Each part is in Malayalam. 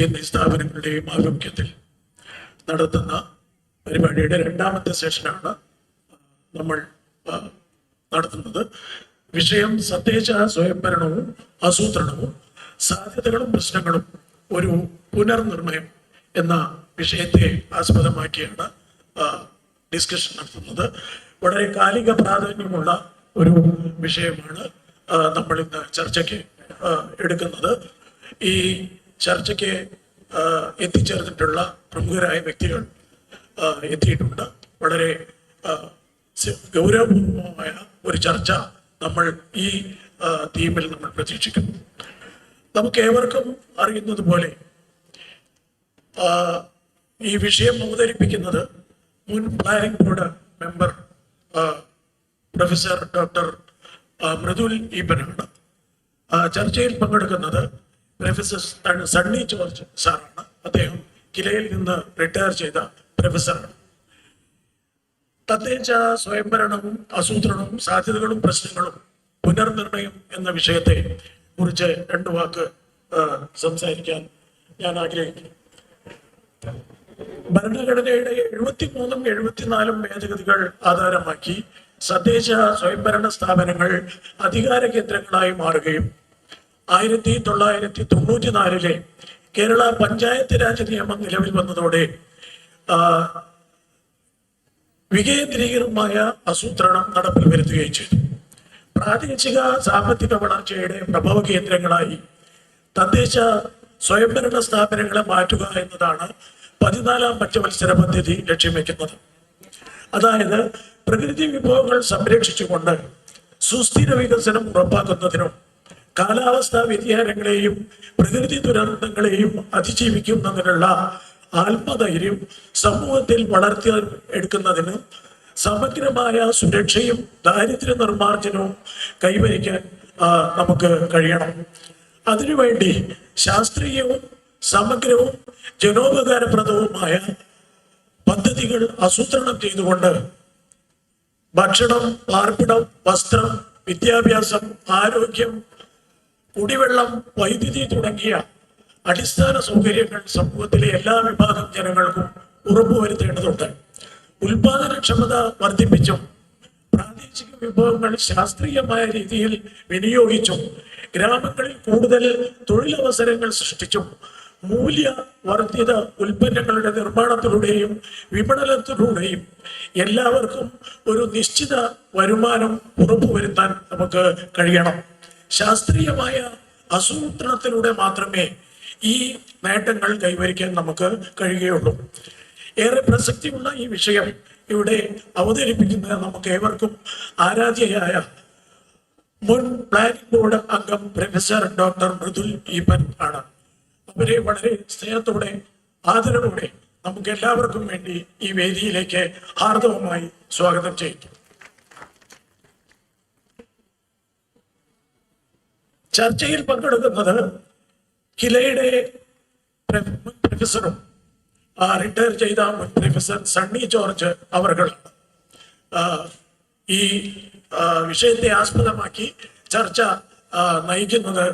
എന്നീ സ്ഥാപനങ്ങളുടെയും ആഭിമുഖ്യത്തിൽ നടത്തുന്ന പരിപാടിയുടെ രണ്ടാമത്തെ സെഷനാണ് നമ്മൾ നടത്തുന്നത്. വിഷയം തദ്ദേശ സ്വയംഭരണവും ആസൂത്രണവും സാധ്യതകളും പ്രശ്നങ്ങളും ഒരു പുനർനിർണയം എന്ന വിഷയത്തെ ആസ്പദമാക്കിയാണ് ഡിസ്കഷൻ നടത്തുന്നത്. വളരെ കാലിക പ്രാധാന്യമുള്ള ഒരു വിഷയമാണ് നമ്മൾ ഇന്ന് ചർച്ചയ്ക്ക് എടുക്കുന്നത്. ഈ ചർച്ചയ്ക്ക് എത്തിച്ചേർന്നിട്ടുള്ള പ്രമുഖരായ വ്യക്തികൾ എത്തിയിട്ടുണ്ട്. വളരെ ഗൗരവപൂർവമായ ഒരു ചർച്ച നമ്മൾ ഈ തീമിൽ നമ്മൾ പ്രതീക്ഷിക്കുന്നു. നമുക്ക് ഏവർക്കും അറിയുന്നത് പോലെ ഈ വിഷയം അവതരിപ്പിക്കുന്നത് മുൻ planning board member professor doctor Mridul ഈപ്പനാണ്. ചർച്ചയിൽ പങ്കെടുക്കുന്നത് പ്രൊഫസർ സണ്ണി ജോർജ് സാറാണ്. അദ്ദേഹം കിലയിൽ നിന്ന് റിട്ടയർ ചെയ്ത പ്രൊഫസറാണ്. തദ്ദേശ സ്വയംഭരണവും ആസൂത്രണവും സാധ്യതകളും പ്രശ്നങ്ങളും പുനർനിർണയം എന്ന വിഷയത്തെ കുറിച്ച് രണ്ടു വാക്ക് സംസാരിക്കാൻ ഞാൻ ആഗ്രഹിക്കുന്നു. ഭരണഘടനയുടെ 73-ഉം 74-ഉം ഭേദഗതികൾ ആധാരമാക്കി തദ്ദേശ സ്വയംഭരണ സ്ഥാപനങ്ങൾ അധികാര കേന്ദ്രങ്ങളായി മാറുകയും 1994 കേരള പഞ്ചായത്ത് രാജ് നിയമം നിലവിൽ വന്നതോടെ വികേന്ദ്രീകൃതമായ ആസൂത്രണം നടപ്പിൽ വരുത്തുകയും ചെയ്തു. പ്രാദേശിക സാമ്പത്തിക വളർച്ചയുടെ പ്രഭവ കേന്ദ്രങ്ങളായി തദ്ദേശ സ്വയംഭരണ സ്ഥാപനങ്ങളെ മാറ്റുക എന്നതാണ് 14-ാം പഞ്ചവത്സര പദ്ധതി ലക്ഷ്യം വെക്കുന്നത്. അതായത് പ്രകൃതി വിഭവങ്ങൾ സംരക്ഷിച്ചുകൊണ്ട് സുസ്ഥിര വികസനം ഉറപ്പാക്കുന്നതിനും കാലാവസ്ഥാ വ്യതിയാനങ്ങളെയും പ്രകൃതി ദുരന്തങ്ങളെയും അതിജീവിക്കുന്നതിനുള്ള ആത്മധൈര്യം സമൂഹത്തിൽ വളർത്തി എടുക്കുന്നതിന് സമഗ്രമായ സുരക്ഷയും ദാരിദ്ര്യ നിർമ്മാർജ്ജനവും കൈവരിക്കാൻ നമുക്ക് കഴിയണം. അതിനുവേണ്ടി ശാസ്ത്രീയവും സമഗ്രവും ജനോപകാരപ്രദവുമായ പദ്ധതികൾ ആസൂത്രണം ചെയ്തുകൊണ്ട് ഭക്ഷണം, പാർപ്പിടം, വസ്ത്രം, വിദ്യാഭ്യാസം, ആരോഗ്യം, കുടിവെള്ളം, വൈദ്യുതി തുടങ്ങിയ അടിസ്ഥാന സൗകര്യങ്ങൾ സമൂഹത്തിലെ എല്ലാ വിഭാഗം ജനങ്ങൾക്കും ഉറപ്പുവരുത്തേണ്ടതുണ്ട്. ഉൽപാദനക്ഷമത വർദ്ധിപ്പിച്ചും പ്രാദേശിക വിഭവങ്ങൾ ശാസ്ത്രീയമായ രീതിയിൽ വിനിയോഗിച്ചും ഗ്രാമങ്ങളിൽ കൂടുതൽ തൊഴിലവസരങ്ങൾ സൃഷ്ടിച്ചും മൂല്യവർദ്ധിത ഉൽപ്പന്നങ്ങളുടെ നിർമ്മാണത്തിലൂടെയും വിപണനത്തിലൂടെയും എല്ലാവർക്കും ഒരു നിശ്ചിത വരുമാനം ഉറപ്പുവരുത്താൻ നമുക്ക് കഴിയണം. ശാസ്ത്രീയമായ ആസൂത്രണത്തിലൂടെ മാത്രമേ ഈ നേട്ടങ്ങൾ കൈവരിക്കാൻ നമുക്ക് കഴിയുകയുള്ളൂ. ഏറെ പ്രസക്തിയുള്ള ഈ വിഷയം ഇവിടെ അവതരിപ്പിക്കുന്നത് നമുക്ക് ഏവർക്കും ആരാധ്യയായ മുൻ പ്ലാനിംഗ് ബോർഡ് അംഗം പ്രൊഫസർ ഡോക്ടർ മൃദുൽ ഈപ്പൻ ആണ്. അവരെ വളരെ സ്നേഹത്തോടെ ആദരവോടെ നമുക്ക് എല്ലാവർക്കും വേണ്ടി ഈ വേദിയിലേക്ക് ഹാർദവമായി സ്വാഗതം ചെയ്യുന്നു. ചർച്ചയിൽ പങ്കെടുക്കുന്നത് കിലയുടെ പ്രൊഫസറും റിട്ടയർ ചെയ്ത മുൻ പ്രൊഫസർ സണ്ണി ജോർജ് അവർകളാണ്. ഈ വിഷയത്തെ ആസ്പദമാക്കി ചർച്ച നയിക്കുന്നത്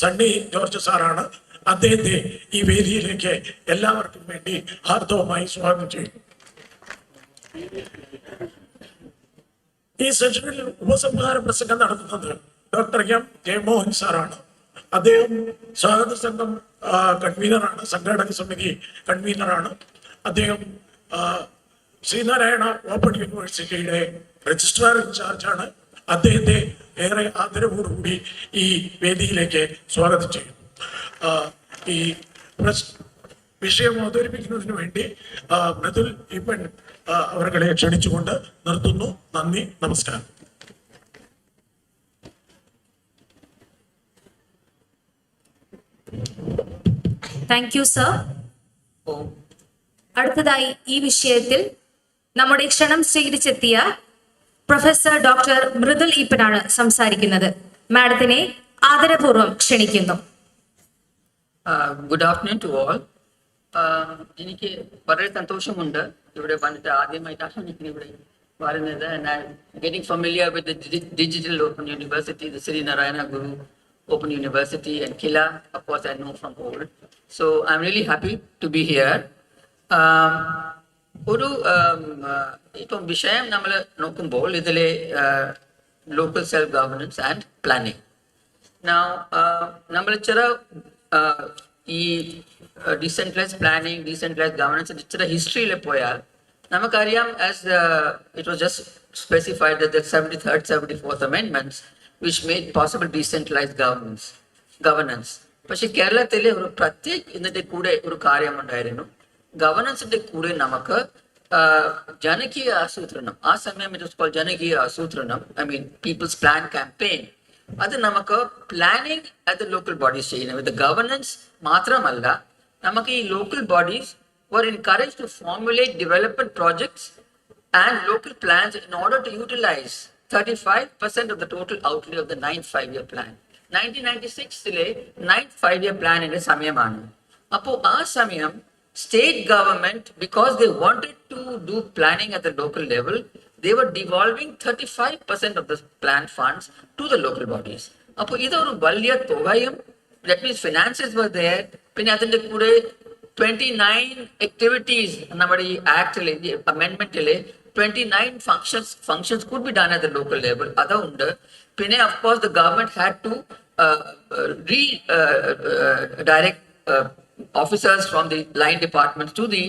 സണ്ണി ജോർജ് സാറാണ്. അദ്ദേഹത്തെ ഈ വേദിയിലേക്ക് എല്ലാവർക്കും വേണ്ടി ഹാർദവമായി സ്വാഗതം ചെയ്യുന്നു. ഈ സെഷനിൽ ഉപസംഹാര പ്രസംഗം നടത്തുന്നത് ഡോക്ടർ എം ജയമോഹൻ സാറാണ്. അദ്ദേഹം സ്വാഗത സംഘം കൺവീനറാണ്, സംഘാടക സമിതി കൺവീനറാണ്. അദ്ദേഹം ശ്രീനാരായണ ഓപ്പൺ യൂണിവേഴ്സിറ്റിയുടെ രജിസ്ട്രാർ ഇൻചാർജാണ്. അദ്ദേഹത്തെ ഏറെ ആദരവോടുകൂടി ഈ വേദിയിലേക്ക് സ്വാഗതം ചെയ്യുന്നു. ഈ വിഷയം അവതരിപ്പിക്കുന്നതിന് വേണ്ടി മൃദുൽ ഈപ്പൻ അവരെ ക്ഷണിച്ചുകൊണ്ട് നിർത്തുന്നു. നന്ദി, നമസ്കാരം. Thank you sir. അടുത്തതായി ഈ വിഷയത്തിൽ നമ്മുടെ ക്ഷണം സ്വീകരിച്ചെത്തിയ പ്രൊഫസർ ഡോക്ടർ മൃദുൽ ഈപ്പനാണ് സംസാരിക്കുന്നത്. മാഡത്തിനെ ആദരപൂർവ്വം ക്ഷണിക്കുന്നു. Good afternoon to all. എനിക്ക് വളരെ സന്തോഷമുണ്ട് ഇവിടെ വന്നിട്ട് ആദ്യമായിട്ടാണ് ഇവിടെ വരുന്നത്. Getting familiar with digital open university, the Shri Narayana Guru Open University and Kila. Of course, I know from old. So I'm really happy to be here. ഒരു ഇപ്പം വിഷയം നമ്മൾ നോക്കുമ്പോൾ ഇതിലെ local self governance and planning. നമ്മൾ ചില ഈ ഡീസെൻട്രലൈസ്ഡ് പ്ലാനിങ്, ഡീസെൻട്രലൈസ്ഡ് ഗവർണൻസ് ചില ഹിസ്റ്ററിയിൽ പോയാൽ നമുക്കറിയാം, as it was just specified that the 73rd, 74th amendments which made possible decentralized governance. പക്ഷെ കേരളത്തിലെ ഒരു പ്രത്യേക ഇതിന്റെ കൂടെ ഒരു കാര്യമുണ്ടായിരുന്നു. ഗവർണൻസിന്റെ കൂടെ നമുക്ക് ജനകീയ ആസൂത്രണം, ആ സമയം ഇറ്റ് വാസ് കോൾഡ് ജനകീയ ആസൂത്രണം, I mean people's plan campaign. അത് നമുക്ക് planning at the local bodies ചെയ്യണം. ഇത് ഗവർണൻസ് മാത്രമല്ല, നമുക്ക് ഈ local bodies were encouraged to formulate development projects and local plans in order to utilize 35% of the total outlay of the 9th 5-year plan. 1996-le 9th 5-year plan in samayamanu. Appo aa samayam state government, because they wanted to do planning at the local level, they were devolving 35% of the plan funds to the local bodies. Appo idu oru valiya togayam, that means finances were there. Pinne adinte kude 29 activities നമ്മുടെ ഈ ആക്ടിലെ അമെൻമെന്റിലെ 29 functions could be done at the local level. അതുണ്ട്. പിന്നെ of course the government had to direct officers from the line departments to the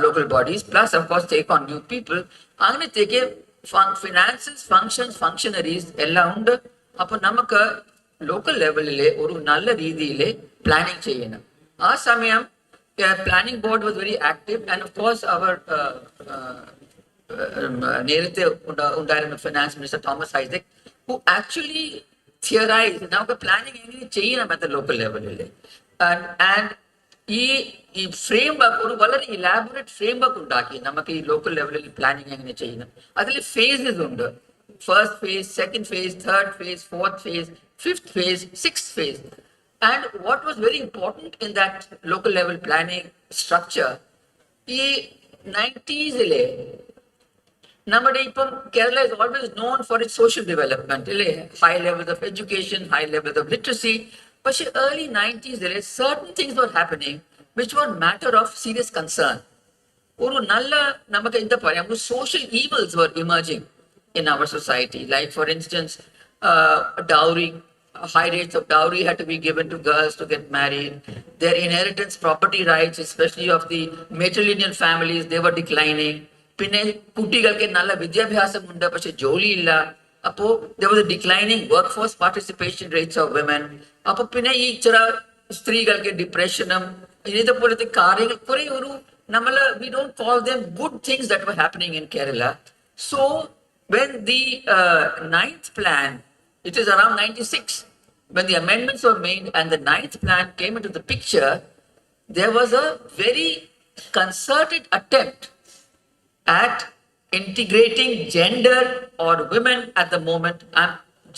local bodies, plus of course take on new people. അങ്ങനത്തേക്ക് ഫിനാൻസസ്, ഫങ്ഷൻസ്, ഫങ്ഷണറീസ് എല്ലാം ഉണ്ട്. അപ്പൊ നമുക്ക് ലോക്കൽ ലെവലിലെ ഒരു നല്ല രീതിയിൽ പ്ലാനിങ് ചെയ്യണം. ആ സമയം planning board was very active, and of course our നേരത്തെ ഉണ്ടായിരുന്ന finance minister Thomas Isaac, who actually theorized നമുക്ക് പ്ലാനിങ് എങ്ങനെ ചെയ്യണം at the local level. and ഈ ഫ്രെയിംവർക്ക് ഒരു വളരെ ഇലാബറേറ്റ് ഫ്രെയിംവർക്ക് ഉണ്ടാക്കി നമുക്ക് ഈ ലോക്കൽ ലെവലിൽ പ്ലാനിങ് എങ്ങനെ ചെയ്യണം. അതിൽ ഫേസസ് ഉണ്ട്. First phase, second phase, third phase, fourth phase, fifth phase, sixth phase. And what was very important in that local level planning structure, the 90s, Kerala is always known for its social development, high levels of education, high levels of literacy. But in the early 90s, certain things were happening which were matter of serious concern. Social evils were emerging in our society. Like, for instance, dowry. High rates of dowry had to be given to girls to get married. Their inheritance property rights, especially of the matrilineal families, they were declining. Pinne kuttigalke nalla vidyabhyasam undu, പക്ഷെ ജോലി ഇല്ല. അപ്പോൾ there was a declining workforce participation rates of women. അപ്പോൾ പിന്നെ ഈ ചില സ്ത്രീകൾക്ക് ഡിപ്രഷനും ഇതേപോലത്തെ കാര്യങ്ങൾ കുറെ ഒരു നമ്മൾ we don't call them good things that were happening in Kerala. So when the 9th plan, it is around 96, when the amendments were made and the 9th plan came into the picture, there was a very concerted attempt at integrating gender or women at the moment.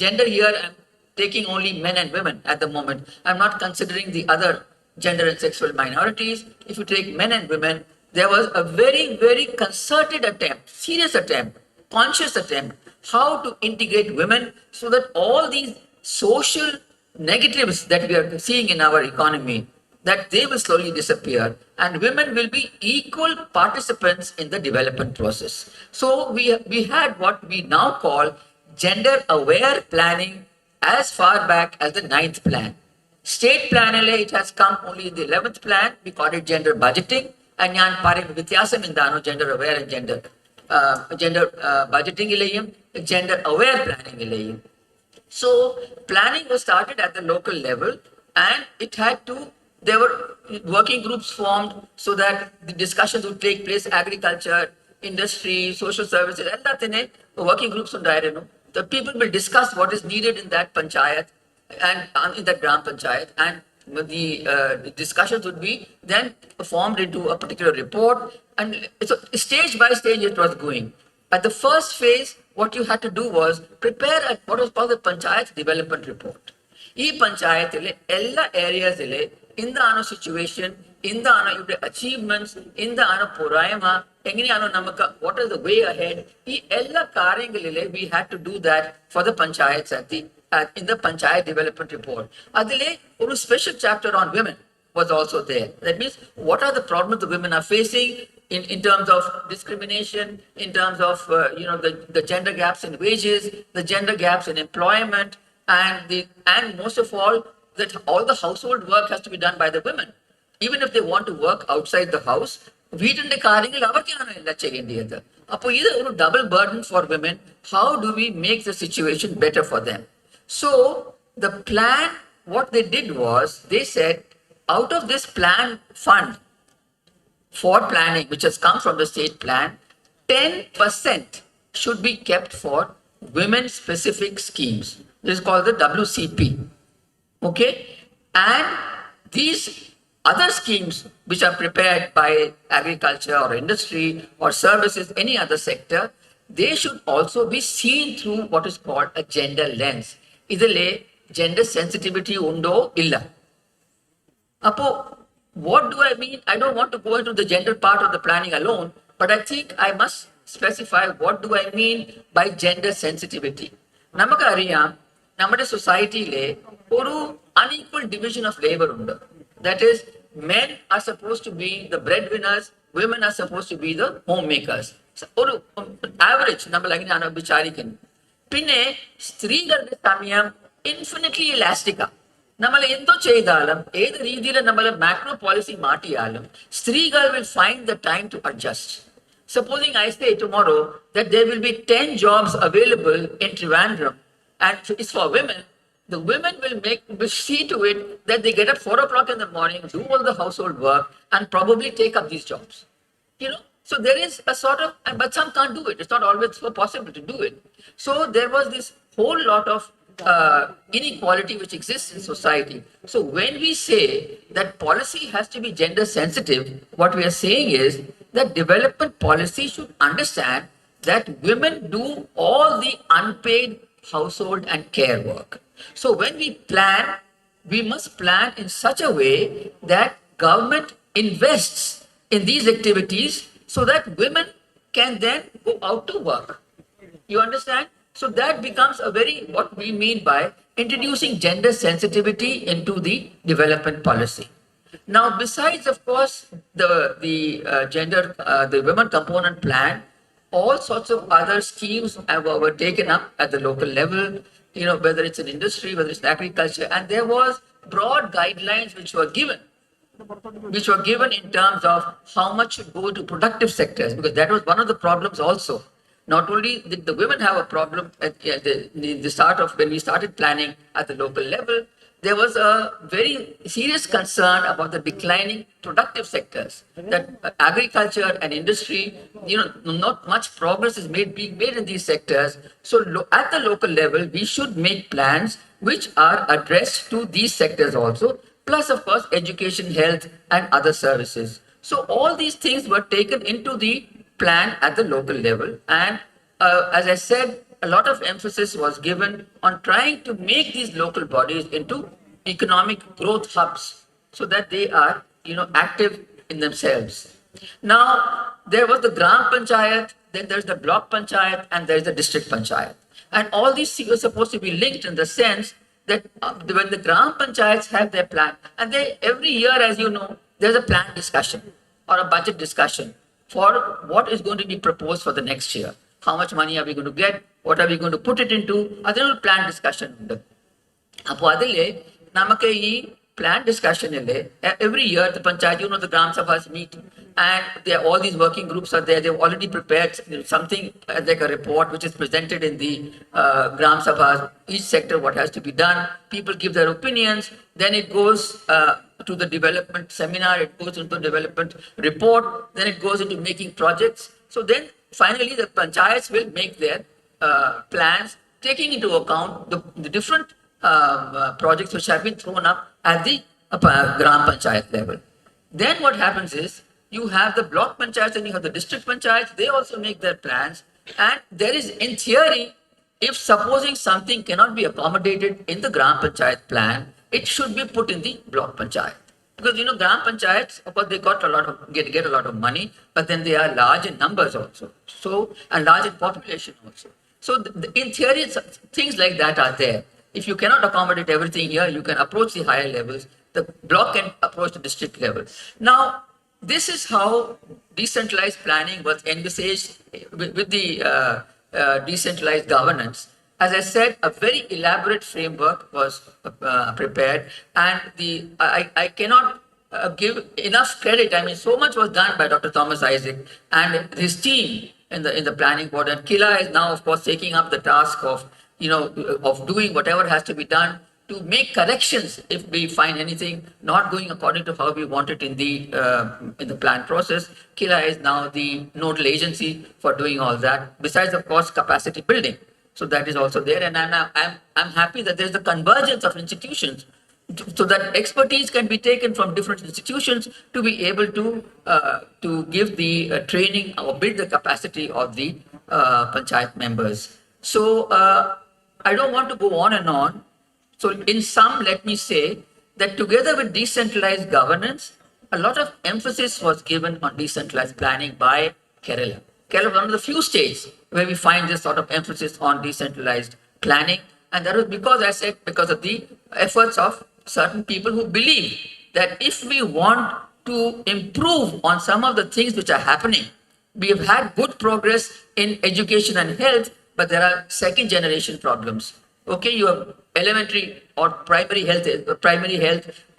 Gender here, I'm taking only men and women at the moment. I'm not considering the other gender and sexual minorities. If you take men and women, there was a very, very concerted attempt, serious attempt, conscious attempt, how to integrate women so that all these social negatives that we are seeing in our economy, that they will slowly disappear and women will be equal participants in the development process. So we had what we now call gender aware planning as far back as the 9th plan. State plan, it has come only in the 11th plan. We call it gender budgeting. And ഞാൻ പറയുന്ന വ്യത്യാസം എന്താണ് gender aware and gender budgeting ഇലെയും gender aware planning ഇലെയും. So planning was started at the local level, and it had to, there were working groups formed so that the discussions would take place. Agriculture, industry, social services, and working groups ഉണ്ടായിരുന്നു. The people will discuss what is needed in that panchayat and in that gram panchayat, and the discussions would be then formed into a particular report, and so stage by stage it was going. At the first phase, what you had to do was prepare what was called the panchayat development report. Ee panchayatile ella areas ile indana situation, indana ivide achievements, indana porayama, engineyano namakka, what is the way ahead, ee ella karyangalile we had to do that for the panchayats at the in the Panchayat Development Report. Adile, a special chapter on women was also there. That means what are the problems the women are facing in terms of discrimination, in terms of the gender gaps in wages, the gender gaps in employment, and most of all, that all the household work has to be done by the women. Even if they want to work outside the house, വീടിന്റെ കാര്യങ്ങൾ അവർക്കാണ് എല്ലാം ചെയ്യേണ്ടത്. അപ്പോൾ ഇത് ഒരു double burden for women. How do we make the situation better for them? So the plan, what they did was, they said, out of this plan fund for planning, which has come from the state plan, 10% should be kept for women-specific schemes. This is called the WCP. Okay? And these other schemes which are prepared by agriculture or industry or services, any other sector, they should also be seen through what is called a gender lens. Idile gender sensitivity undo illa. Apo, what do I mean? I don't want to go into the gender part of the planning alone, but I think I must specify what do I mean by gender sensitivity. Namakku ariyam, nammade society le oru unequal division of labor undu. That is, men are supposed to be the breadwinners, women are supposed to be the homemakers. Oru average nammal angana vicharikkunu. Pinne സ്ത്രീകളുടെ സമയം ഇൻഫിനിറ്റ്ലി ഇലാസ്റ്റിക്കാ. നമ്മൾ എന്തോ ചെയ്താലും ഏത് രീതിയിൽ നമ്മൾ മാക്രോ പോളിസി മാറ്റിയാലും സ്ത്രീകൾ will find the time to adjust. Supposing I say tomorrow that there will be 10 jobs available in Trivandrum and it's for women, the women will see to it that they get up 4 o'clock in the morning, do all the household work, and probably take up these jobs. So there is a sort of, but some can't do it. It's not always so possible to do it. So there was this whole lot of inequality which exists in society. So when we say that policy has to be gender sensitive, what we are saying is that development policy should understand that women do all the unpaid household and care work. So when we plan, we must plan in such a way that government invests in these activities so that women can then go out to work. You understand? So that becomes what we mean by introducing gender sensitivity into the development policy. Now, besides, of course, the women component plan, all sorts of other schemes were taken up at the local level, whether it's in industry, whether it's in agriculture, and there was broad guidelines which were given in terms of how much should go to productive sectors, because that was one of the problems also. Not only did the women have a problem at the start of when we started planning at the local level, there was a very serious concern about the declining productive sectors, that agriculture and industry, not much progress is being made in these sectors. So at the local level, we should make plans which are addressed to these sectors also, plus of course education, health and other services. So all these things were taken into the plan at the local level, and as I said, a lot of emphasis was given on trying to make these local bodies into economic growth hubs so that they are active in themselves. Now there was the Gram Panchayat, then there's the block Panchayat, and there's the district Panchayat, and all these were supposed to be linked in the sense that when the Gram Panchayats have their plan, and every year, as you know, there's a plan discussion or a budget discussion for what is going to be proposed for the next year. How much money are we going to get? What are we going to put it into? Adil plan discussion. Appo adile namakku ee plan discussion ille every year the panchayat, the gram sabhas meet, and all these working groups are there. They've already prepared something like a report which is presented in the gram sabhas. Each sector what has to be done. People give their opinions. Then it goes to the development seminar. It goes into development report. Then it goes into making projects. So then finally the panchayats will make their plans, taking into account the different projects which have been thrown up at the Gram Panchayat level. Then what happens is, you have the block panchayats and you have the district panchayats. They also make their plans, and there is, in theory, if supposing something cannot be accommodated in the Gram Panchayat plan, it should be put in the block panchayat. Because Gram Panchayats, of course, they get a lot of money, but then they are large in numbers also, and large in population also. So in theory, things like that are there. if you cannot accommodate everything here, you can approach the higher levels. The block can approach the district level. Now, this is how decentralized planning was envisaged with the decentralized governance. As I said, a very elaborate framework was prepared, and I cannot give enough credit. I mean, so much was done by Dr. Thomas Isaac and his team in the planning board. And Kila is now, of course, taking up the task of of doing whatever has to be done to make corrections if we find anything not going according to how we want it in the plan process. Kila is now the nodal agency for doing all that. Besides, of course, capacity building. So that is also there, and I'm happy that there's a convergence of institutions, so that expertise can be taken from different institutions to be able to give the training or build the capacity of the panchayat members. So I don't want to go on and on. So in sum, let me say that together with decentralized governance, a lot of emphasis was given on decentralized planning by Kerala. Kerala was one of the few states where we find this sort of emphasis on decentralized planning. And that was because, I said, because of the efforts of certain people who believe that if we want to improve on some of the things which are happening, we have had good progress in education and health, but there are second generation problems. Okay, you have elementary or primary health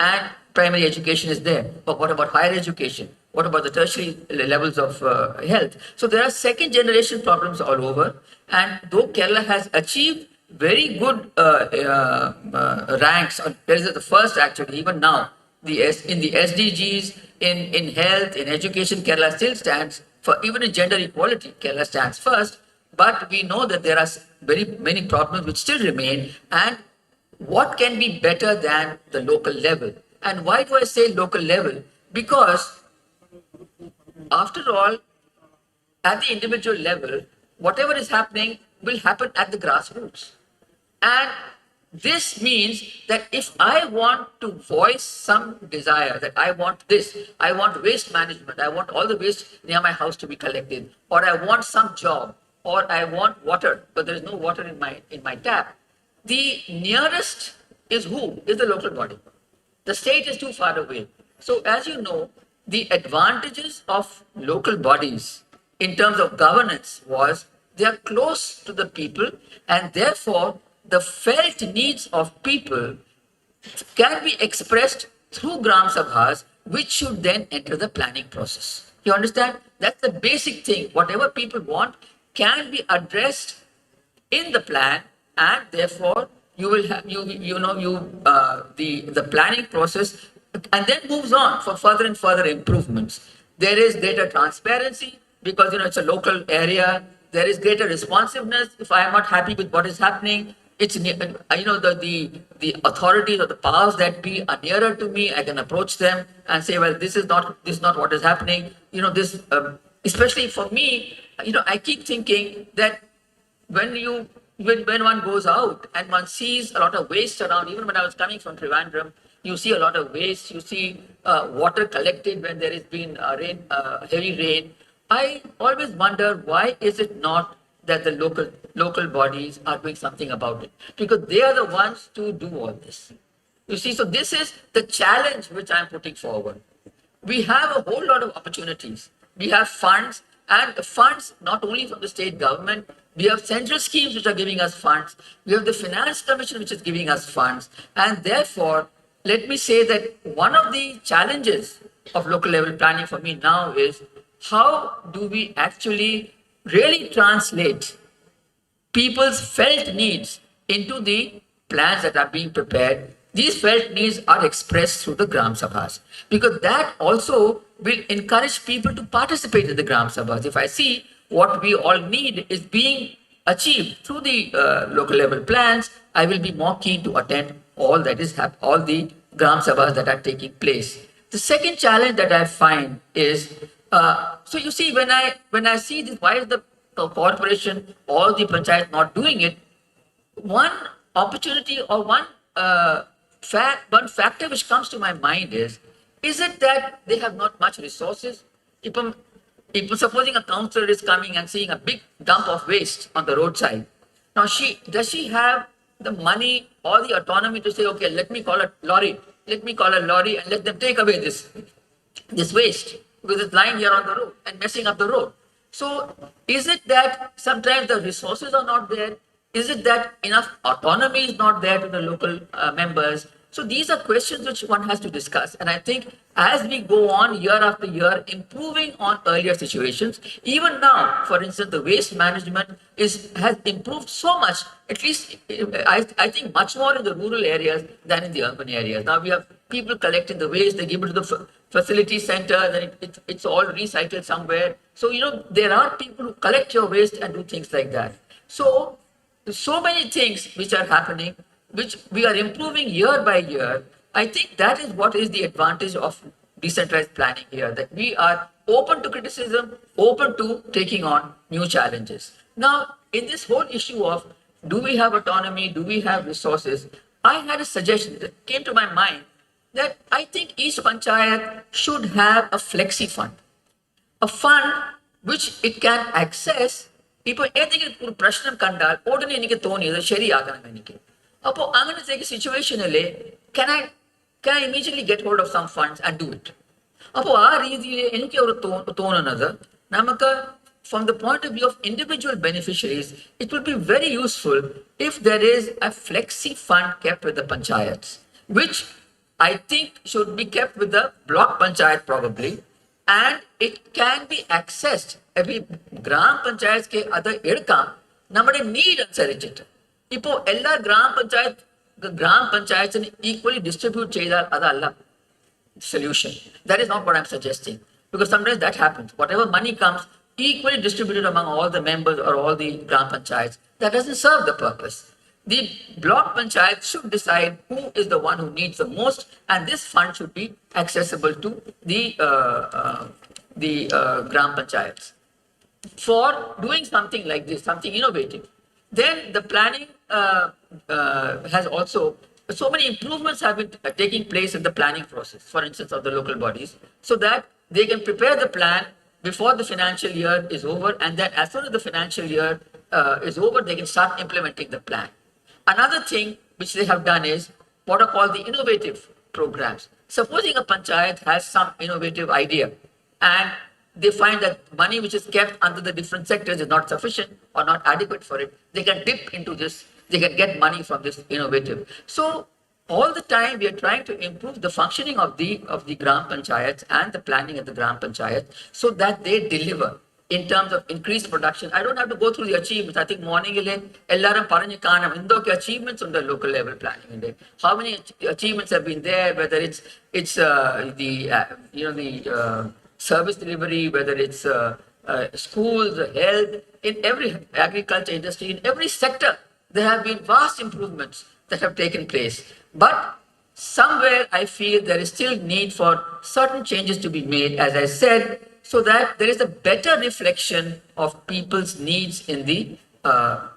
and primary education is there. But what about higher education? What about the tertiary levels of health? So there are second generation problems all over. And though Kerala has achieved very good ranks, Kerala is the first actually, even now, in the SDGs, in health, in education, Kerala still stands for, even in gender equality, Kerala stands first. But we know that there are very many problems which still remain, and what can be better than the local level? And why do I say local level? Because after all, at the individual level, whatever is happening will happen at the grassroots. And this means that if I want to voice some desire that I want this, I want waste management, I want all the waste near my house to be collected, or I want some job, or I want water, but there is no water in my tap. The nearest is who? Is the local body. The state is too far away. So as you know, the advantages of local bodies in terms of governance was they are close to the people, and therefore the felt needs of people can be expressed through Gram Sabhas, which should then enter the planning process. You understand? That's the basic thing. Whatever people want can be addressed in the plan, and therefore you will have the planning process, and then moves on for further and further improvements. There is greater transparency because it's a local area. There is greater responsiveness. If I am not happy with what is happening, it's the authorities or the powers that be are nearer to me. I can approach them and say, well, this is not what is happening. Especially for me, I keep thinking that when one goes out and one sees a lot of waste around, even when I was coming from Trivandrum, you see a lot of waste, you see water collected when there has been heavy rain. I always wonder, why is it not that the local bodies are doing something about it? Because they are the ones to do all this. You see, so this is the challenge which I'm putting forward. We have a whole lot of opportunities. We have funds, and funds not only from the state government. We have central schemes which are giving us funds. We have the Finance Commission which is giving us funds. And therefore, let me say that one of the challenges of local level planning for me now is, how do we actually really translate people's felt needs into the plans that are being prepared? These felt needs are expressed through the Gram Sabhas, because that also will encourage people to participate in the Gram Sabhas. If I see what we all need is being achieved through the local level plans, I will be more keen to attend all the Gram Sabhas that are taking place. The second challenge that I find is, so you see, when I see this, why is the corporation, all the panchayat not doing it? One opportunity or one factor which comes to my mind is it that they have not much resources? Supposing a councillor is coming and seeing a big dump of waste on the roadside. Now, does she have the money or the autonomy to say, okay, let me call a lorry and let them take away this waste because it's lying here on the road and messing up the road. So is it that sometimes the resources are not there? Is it that enough autonomy is not there to the local members? So these are questions which one has to discuss. And I think as we go on year after year, improving on earlier situations, even now, for instance, the waste management has improved so much, at least I think much more in the rural areas than in the urban areas. Now we have people collecting the waste, they give it to the facility center, then it's all recycled somewhere. So, there are people who collect your waste and do things like that. So many things which are happening, which we are improving year by year. I think that is what is the advantage of decentralized planning here, that we are open to criticism, open to taking on new challenges. Now, in this whole issue of do we have autonomy, do we have resources, I had a suggestion that came to my mind that I think each panchayat should have a flexi fund, a fund which it can access. ഇപ്പോൾ ഏതെങ്കിലും ഒരു പ്രശ്നം കണ്ടാൽ ഉടനെ എനിക്ക് തോന്നിയത് ശരിയാക്കണം എനിക്ക്. അപ്പോൾ അങ്ങനത്തെ സിറ്റുവേഷനിൽ can I immediately get hold of some funds and do it? അപ്പോൾ ആ രീതിയിൽ എനിക്ക് ഒരു തോന്നുന്നത് നമുക്ക് from the point of view of individual beneficiaries, it will be very useful if there is a flexi fund kept with the panchayats, which I think should be kept with the block panchayat probably, and it can be accessed. Every gram panchayats ke other edukam nammade need anusarichittu ipo ella gram panchayats equally distribute cheyidal adalla solution. That is not what I'm suggesting, because sometimes that happens. Whatever money comes equally distributed among all the members or all the gram panchayats, that doesn't serve the purpose. The block panchayat should decide who is the one who needs the most, and this fund should be accessible to the gram panchayats for doing something like this, something innovative. Then the planning has also, so many improvements have been taking place in the planning process, for instance, of the local bodies, so that they can prepare the plan before the financial year is over, and then as soon as the financial year is over, they can start implementing the plan. Another thing which they have done is what are called the innovative programs. Supposing a panchayat has some innovative idea and they find that money which is kept under the different sectors is not sufficient or not adequate for it, they can dip into this, they can get money from this innovative. So all the time we are trying to improve the functioning of the gram panchayats and the planning at the gram panchayats so that they deliver in terms of increased production. I don't have to go through the achievements. I think morning ellarum paranju kaanam indokke achievements on the local level planning inde. How many achievements have been there, whether it's the service delivery, whether it's schools, health, in every agriculture industry, in every sector, there have been vast improvements that have taken place. But somewhere I feel there is still need for certain changes to be made, as I said, so that there is a better reflection of people's needs in the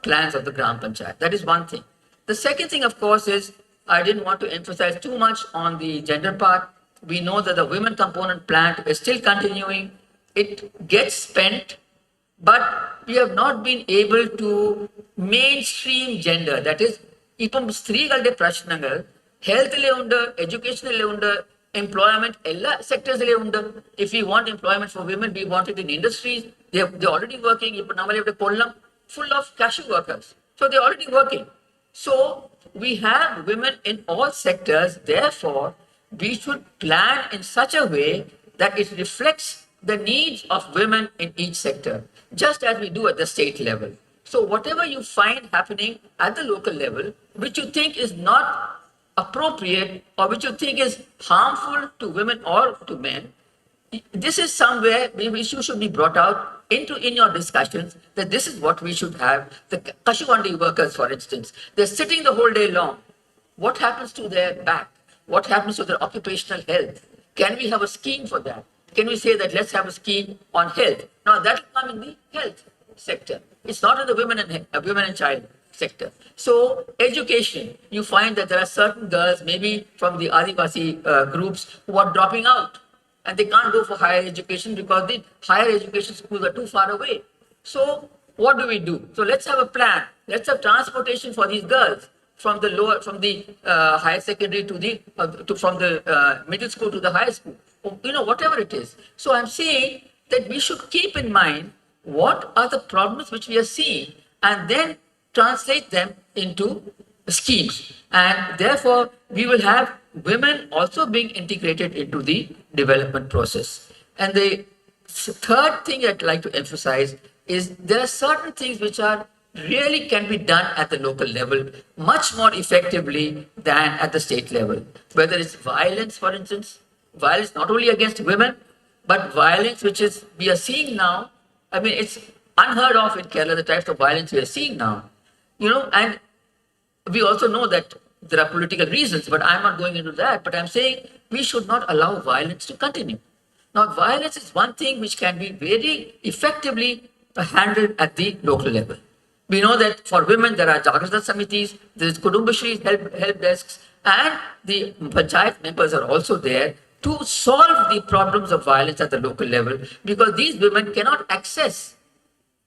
plans of the Gram Panchayat. That is one thing. The second thing, of course, is I didn't want to emphasize too much on the gender part. We know that the women component plant is still continuing. It gets spent, but we have not been able to mainstream gender. That is, ഇപ്പം സ്ത്രീകളുടെ പ്രശ്നങ്ങൾ ഹെൽത്തിലെ ഉണ്ട്, എഡ്യൂക്കേഷനിലെ ഉണ്ട്, employment എല്ലാ സെക്ടേഴ്സിലെ ഉണ്ട്. If we want employment for women, we want it in industries. They're already working. ഇപ്പം നമ്മളിവിടെ കൊല്ലം full of cashew workers. So they're already working. So we have women in all sectors. Therefore, we should plan in such a way that it reflects the needs of women in each sector, just as we do at the state level. So whatever you find happening at the local level, which you think is not appropriate or which you think is harmful to women or to men, this is somewhere the issue should be brought out in your discussions, that this is what we should have. The Kashivandi workers, for instance, they're sitting the whole day long. What happens to their back? What happens to their occupational health? Can we have a scheme for that? Can we say that let's have a scheme on health? Now that will come in the health sector. It's not in the women and child sector. So education, you find that there are certain girls, maybe from the Adivasi groups, who are dropping out and they can't go for higher education because the higher education schools are too far away. So what do? So let's have a plan. Let's have transportation for these girls from the higher secondary to from the middle school to the high school, whatever it is. So I'm saying that we should keep in mind what are the problems which we are seeing and then translate them into schemes. And therefore, we will have women also being integrated into the development process. And the third thing I'd like to emphasize is there are certain things which are really can be done at the local level much more effectively than at the state level. Whether it's violence, for instance, violence not only against women, but violence which is we are seeing now. I mean, it's unheard of in Kerala, the types of violence we are seeing now. And we also know that there are political reasons, but I'm not going into that. But I'm saying we should not allow violence to continue. Now, violence is one thing which can be very effectively handled at the local level. We know that for women, there are Jagrata Samitis, there is Kudumbashri help desks, and the Panchayat members are also there to solve the problems of violence at the local level, because these women cannot access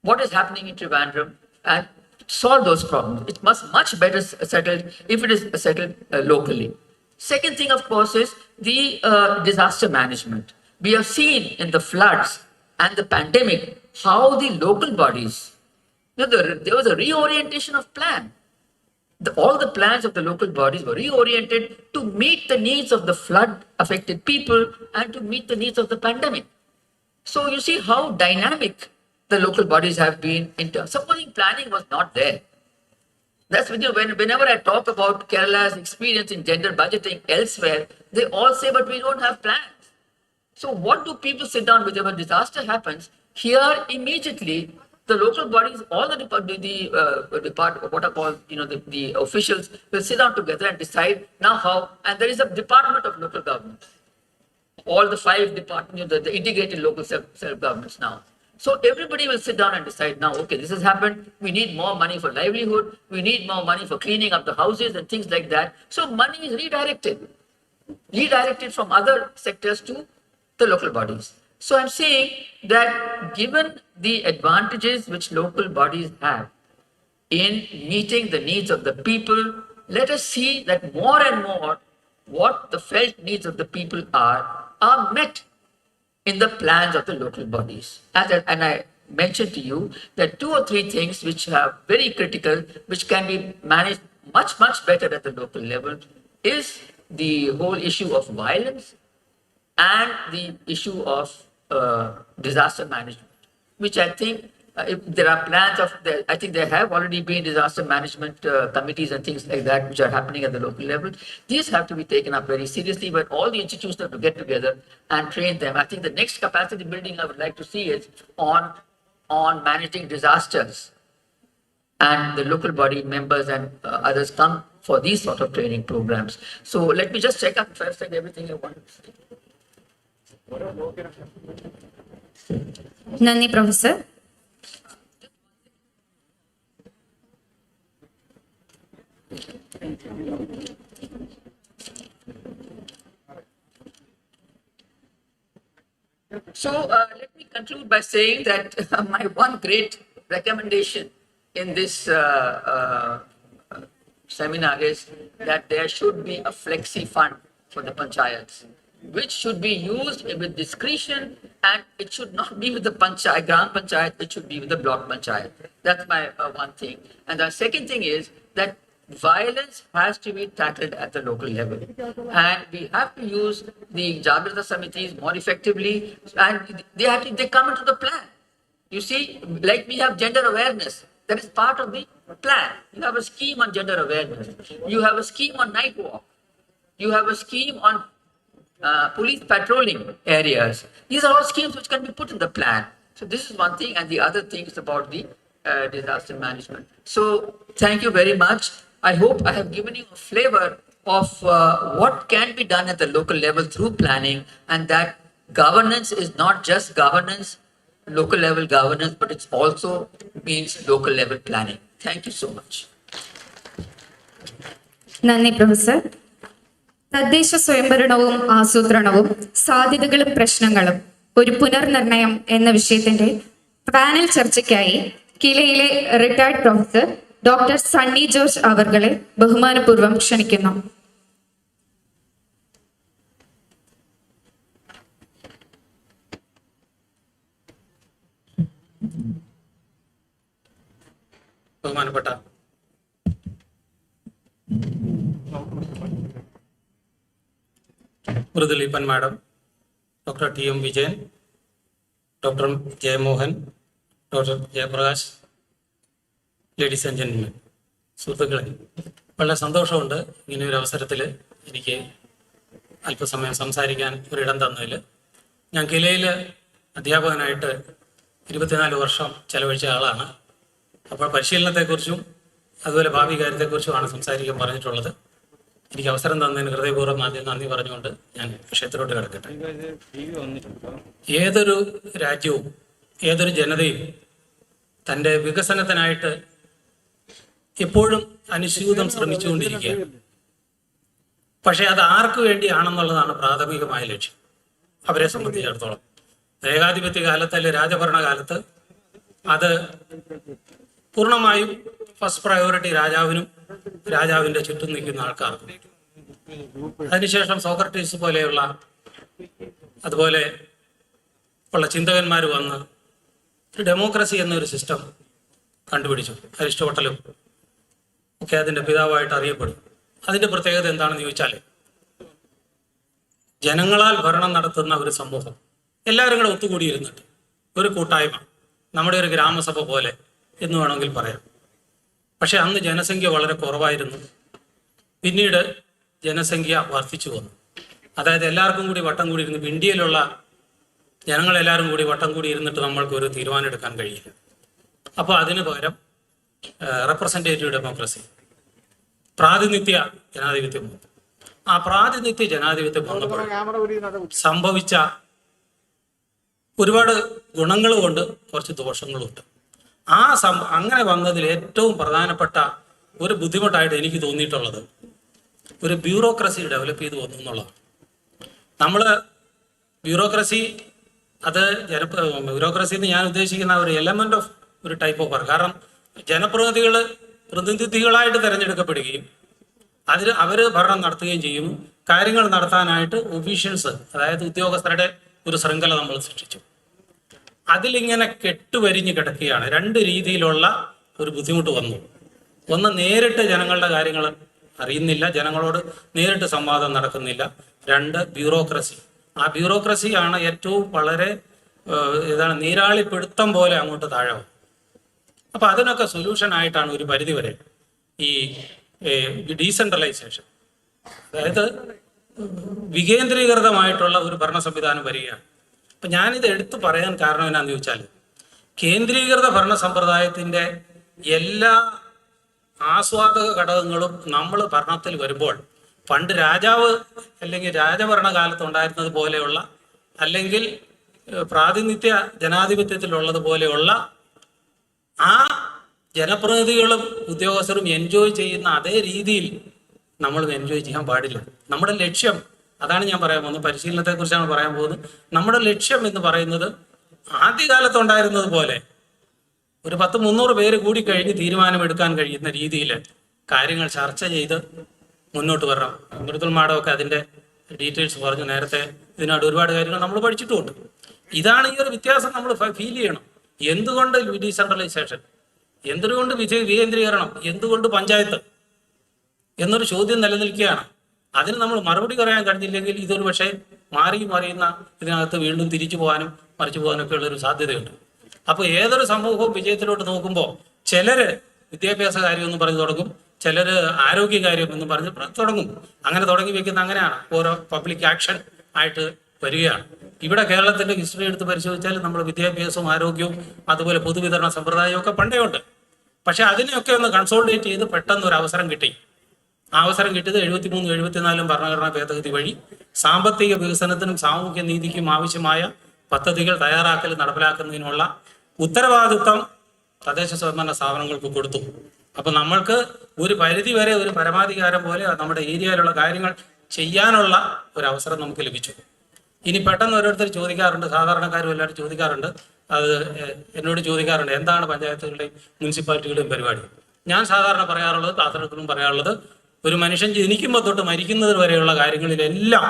what is happening in Trivandrum and solve those problems. It must much better settled if it is settled locally. Second thing, of course, is the disaster management. We have seen in the floods and the pandemic how the local bodies, there was a reorientation of plan. All the plans of the local bodies were reoriented to meet the needs of the flood affected people and to meet the needs of the pandemic. So you see how dynamic the local bodies have been in terms. Supposing planning was not there. That's whenever I talk about Kerala's experience in gender budgeting elsewhere, they all say, but we don't have plans. So what do people sit down with when disaster happens? Here immediately, the local bodies, all the the officials will sit down together and decide now how, and there is a department of local government. All the 5 departments, the integrated local self-governments now. So everybody will sit down and decide now, okay, this has happened. We need more money for livelihood. We need more money for cleaning up the houses and things like that. So money is redirected from other sectors to the local bodies. So I'm saying that given the advantages which local bodies have in meeting the needs of the people, let us see that more and more what the felt needs of the people are met in the plans of the local bodies. And I mentioned to you that 2 or 3 things which are very critical, which can be managed much, much better at the local level, is the whole issue of violence and the issue of disaster management, which I think if there are plans I think there have already been disaster management committees and things like that which are happening at the local level. These have to be taken up very seriously, but all the institutions have to get together and train them. I think the next capacity building I would like to see is on managing disasters, and the local body members and others come for these sort of training programs. So let me just check up if I've said everything I wanted to say. Nandi, Professor. So let me conclude by saying that my one great recommendation in this seminar is that there should be a flexi fund for the panchayats, which should be used with discretion, and it should not be with the panchayat, gram panchayat, it should be with the block panchayat. That's my one thing. And the second thing is that violence has to be tackled at the local level, and we have to use the Jagrata Samitis more effectively, and they come into the plan. You see, like we have gender awareness, that is part of the plan. You have a scheme on gender awareness, you have a scheme on night walk, you have a scheme on police patrolling areas. These are all schemes which can be put in the plan. So this is one thing, and the other thing is about the disaster management. So thank you very much. I hope I have given you a flavor of what can be done at the local level through planning, and that governance is not just governance, local level governance, but it also means local level planning. Thank you so much. Nandi, Professor. തദ്ദേശ സ്വയംഭരണവും ആസൂത്രണവും സാധ്യതകളും പ്രശ്നങ്ങളും ഒരു പുനർനിർണയം എന്ന വിഷയത്തിന്റെ പാനൽ ചർച്ചയ്ക്കായി കിലയിലെ retired professor doctor Sunny George അവർകളെ ബഹുമാനപൂർവ്വം ക്ഷണിക്കുന്നു. ബഹുമാനപ്പെട്ട Mridul Eapen madam, doctor TM. Vijayan, doctor Jayamohan, doctor Jayaprakash, ladies and gentlemen, സുഹൃത്തുക്കളെ, വളരെ സന്തോഷമുണ്ട് ഇങ്ങനെ ഒരു അവസരത്തിൽ എനിക്ക് അല്പസമയം സംസാരിക്കാൻ ഒരിടം തന്നതിൽ. ഞാൻ കിലയിൽ അധ്യാപകനായിട്ട് 24 വർഷം ചെലവഴിച്ച ആളാണ്. അപ്പോൾ പരിശീലനത്തെക്കുറിച്ചും അതുപോലെ ഭാവി കാര്യത്തെക്കുറിച്ചുമാണ് സംസാരിക്കാൻ പറഞ്ഞിട്ടുള്ളത്. എനിക്ക് അവസരം തന്നതിന് ഹൃദയപൂർവ്വം ആദ്യം നന്ദി പറഞ്ഞുകൊണ്ട് ഞാൻ വിഷയത്തിലോട്ട് കിടക്കട്ടെ. ഏതൊരു രാജ്യവും ഏതൊരു ജനതയും തൻ്റെ വികസനത്തിനായിട്ട് എപ്പോഴും അനുസ്യൂതം ശ്രമിച്ചുകൊണ്ടിരിക്കുകയാണ്. പക്ഷേ അത് ആർക്കു വേണ്ടിയാണെന്നുള്ളതാണ് പ്രാഥമികമായ ലക്ഷ്യം അവരെ സംബന്ധിച്ചിടത്തോളം. ഏകാധിപത്യ കാലത്ത് അല്ലെങ്കിൽ രാജഭരണകാലത്ത് അത് പൂർണ്ണമായും ഫസ്റ്റ് പ്രയോറിറ്റി രാജാവിനും രാജാവിൻ്റെ ചുറ്റും നിൽക്കുന്ന ആൾക്കാർക്കും. അതിനുശേഷം സോക്രട്ടീസ് പോലെയുള്ള അതുപോലെ ഉള്ള ചിന്തകന്മാർ വന്ന് ഒരു ഡെമോക്രസി എന്നൊരു സിസ്റ്റം കണ്ടുപിടിച്ചു. അരിസ്റ്റോട്ടലും ഒക്കെ അതിൻ്റെ പിതാവായിട്ട് അറിയപ്പെടും. അതിൻ്റെ പ്രത്യേകത എന്താണെന്ന് ചോദിച്ചാൽ, ജനങ്ങളാൽ ഭരണം നടത്തുന്ന ഒരു സമൂഹം എല്ലാവരും കൂടെ ഒത്തുകൂടിയിരുന്നിട്ട് ഒരു കൂട്ടായ്മ, നമ്മുടെ ഒരു ഗ്രാമസഭ പോലെ എന്ന് വേണമെങ്കിൽ പറയാം. പക്ഷെ അന്ന് ജനസംഖ്യ വളരെ കുറവായിരുന്നു. പിന്നീട് ജനസംഖ്യ വർദ്ധിച്ചു വന്നു. അതായത് എല്ലാവർക്കും കൂടി വട്ടം കൂടി ഇരുന്ന്, ഇന്ത്യയിലുള്ള ജനങ്ങളെല്ലാവരും കൂടി വട്ടം കൂടി ഇരുന്നിട്ട് നമ്മൾക്ക് ഒരു തീരുമാനം എടുക്കാൻ കഴിയില്ല. അപ്പോൾ അതിന് പകരം റെപ്രസെൻറ്റേറ്റീവ് ഡെമോക്രസി, പ്രാതിനിധ്യ ജനാധിപത്യം വന്നു. ആ പ്രാതിനിധ്യ ജനാധിപത്യം വന്നപ്പോൾ സംഭവിച്ച ഒരുപാട് ഗുണങ്ങളുമുണ്ട്, കുറച്ച് ദോഷങ്ങളുമുണ്ട്. അങ്ങനെ വന്നതിൽ ഏറ്റവും പ്രധാനപ്പെട്ട ഒരു ബുദ്ധിമുട്ടായിട്ട് എനിക്ക് തോന്നിയിട്ടുള്ളത് ഒരു ബ്യൂറോക്രസി ഡെവലപ്പ് ചെയ്ത് വന്നു എന്നുള്ളതാണ്. നമ്മൾ ബ്യൂറോക്രസി, അത് ബ്യൂറോക്രസി എന്ന് ഞാൻ ഉദ്ദേശിക്കുന്ന ഒരു എലമെന്റ് ഓഫ് ഒരു ടൈപ്പ് ഓഫ് വർക്ക്. കാരണം പ്രതിനിധികളായിട്ട് തിരഞ്ഞെടുക്കപ്പെടുകയും അവർ ഭരണം നടത്തുകയും ചെയ്യും. കാര്യങ്ങൾ നടത്താനായിട്ട് ഒഫീഷ്യൽസ്, അതായത് ഉദ്യോഗസ്ഥരുടെ ഒരു ശൃംഖല നമ്മൾ സൃഷ്ടിച്ചു. അതിലിങ്ങനെ കെട്ടുവരിഞ്ഞ് കിടക്കുകയാണ്. രണ്ട് രീതിയിലുള്ള ഒരു ബുദ്ധിമുട്ട് വന്നു. ഒന്ന്, നേരിട്ട് ജനങ്ങളുടെ കാര്യങ്ങൾ അറിയുന്നില്ല, ജനങ്ങളോട് നേരിട്ട് സംവാദം നടക്കുന്നില്ല. രണ്ട്, ബ്യൂറോക്രസി. ആ ബ്യൂറോക്രസിയാണ് ഏറ്റവും വളരെ നീരാളിപ്പിടുത്തം പോലെ അങ്ങോട്ട് താഴെ. അപ്പം അതിനൊക്കെ സൊല്യൂഷൻ ആയിട്ടാണ് ഒരു പരിധിവരെ ഈ ഡീസെൻട്രലൈസേഷൻ, അതായത് വികേന്ദ്രീകൃതമായിട്ടുള്ള ഒരു ഭരണ സംവിധാനം വരികയാണ്. അപ്പം ഞാനിത് എടുത്തു പറയാൻ കാരണം എന്നാന്ന് ചോദിച്ചാൽ, കേന്ദ്രീകൃത ഭരണ സമ്പ്രദായത്തിൻ്റെ എല്ലാ ആസ്വാദക ഘടകങ്ങളും നമ്മൾ ഭരണത്തിൽ വരുമ്പോൾ, പണ്ട് രാജാവ് അല്ലെങ്കിൽ രാജഭരണകാലത്ത് ഉണ്ടായിരുന്നത് പോലെയുള്ള അല്ലെങ്കിൽ പ്രാതിനിധ്യ ജനാധിപത്യത്തിലുള്ളത് പോലെയുള്ള ആ ജനപ്രതിനിധികളും ഉദ്യോഗസ്ഥരും എൻജോയ് ചെയ്യുന്ന അതേ രീതിയിൽ നമ്മൾ എൻജോയ് ചെയ്യാൻ പാടില്ല. നമ്മുടെ ലക്ഷ്യം, അതാണ് ഞാൻ പറയാൻ പോകുന്നത്, പരിശീലനത്തെക്കുറിച്ചാണ് പറയാൻ പോകുന്നത്. നമ്മുടെ ലക്ഷ്യം എന്ന് പറയുന്നത് ആദ്യകാലത്തുണ്ടായിരുന്നത് പോലെ ഒരു 100-300 പേര് കൂടി കഴിഞ്ഞ് തീരുമാനമെടുക്കാൻ കഴിയുന്ന രീതിയിൽ കാര്യങ്ങൾ ചർച്ച ചെയ്ത് മുന്നോട്ട് വരണം. മൃദുൽ മാഡമൊക്കെ അതിൻ്റെ ഡീറ്റെയിൽസ് പറഞ്ഞു. നേരത്തെ ഇതിനോട് ഒരുപാട് കാര്യങ്ങൾ നമ്മൾ പഠിച്ചിട്ടുമുണ്ട്. ഇതാണ് ഈ ഒരു വ്യത്യാസം നമ്മൾ ഫീൽ ചെയ്യണം. എന്തുകൊണ്ട് ഡീസെൻട്രലൈസേഷൻ, എന്തുകൊണ്ട് വികേന്ദ്രീകരണം, എന്തുകൊണ്ട് പഞ്ചായത്ത് എന്നൊരു ചോദ്യം നിലനിൽക്കുകയാണ്. അതിന് നമ്മൾ മറുപടി പറയാൻ കഴിഞ്ഞില്ലെങ്കിൽ ഇതൊരു പക്ഷേ മറിയുന്ന ഇതിനകത്ത് വീണ്ടും തിരിച്ചു പോകാനും മറിച്ചു പോകാനൊക്കെ ഉള്ളൊരു സാധ്യതയുണ്ട്. അപ്പോൾ ഏതൊരു സമൂഹവും വിജയത്തിലോട്ട് നോക്കുമ്പോൾ ചിലര് വിദ്യാഭ്യാസ കാര്യമെന്ന് പറഞ്ഞു തുടങ്ങും, ചിലര് ആരോഗ്യകാര്യം എന്ന് പറഞ്ഞ് തുടങ്ങും. അങ്ങനെ തുടങ്ങി വെക്കുന്ന അങ്ങനെയാണ് ഓരോ പബ്ലിക് ആക്ഷൻ ആയിട്ട് വരികയാണ്. ഇവിടെ കേരളത്തിന്റെ ഹിസ്റ്ററി എടുത്ത് പരിശോധിച്ചാൽ നമ്മൾ വിദ്യാഭ്യാസവും ആരോഗ്യവും അതുപോലെ പൊതുവിതരണ സമ്പ്രദായവും ഒക്കെ പണ്ടേ ഉണ്ട്. പക്ഷെ അതിനെയൊക്കെ ഒന്ന് കൺസോളിഡേറ്റ് ചെയ്ത് പെട്ടെന്ന് ഒരു അവസരം കിട്ടി. ആ അവസരം കിട്ടിയത് 73-74 ഭരണഘടനാ ഭേദഗതി വഴി സാമ്പത്തിക വികസനത്തിനും സാമൂഹ്യ നീതിക്കും ആവശ്യമായ പദ്ധതികൾ തയ്യാറാക്കൽ നടപ്പിലാക്കുന്നതിനുള്ള ഉത്തരവാദിത്വം തദ്ദേശ സ്വയംഭരണ സ്ഥാപനങ്ങൾക്ക് കൊടുത്തു. അപ്പൊ നമ്മൾക്ക് ഒരു പരിധി വരെ ഒരു പരമാധികാരം പോലെ നമ്മുടെ ഏരിയയിലുള്ള കാര്യങ്ങൾ ചെയ്യാനുള്ള ഒരു അവസരം നമുക്ക് ലഭിച്ചു. ഇനി പെട്ടെന്ന് ഓരോരുത്തർ ചോദിക്കാറുണ്ട്, സാധാരണക്കാരും എല്ലാവരും ചോദിക്കാറുണ്ട്, അത് എന്നോട് ചോദിക്കാറുണ്ട്, എന്താണ് പഞ്ചായത്തുകളുടെയും മുനിസിപ്പാലിറ്റികളുടെയും പരിപാടി? ഞാൻ സാധാരണ പറയാറുള്ളത്, ക്ലാസ്സിലും പറയാറുള്ളത്, ഒരു മനുഷ്യൻ ജനിക്കുമ്പോൾ തൊട്ട് മരിക്കുന്നത് വരെയുള്ള കാര്യങ്ങളിലെല്ലാം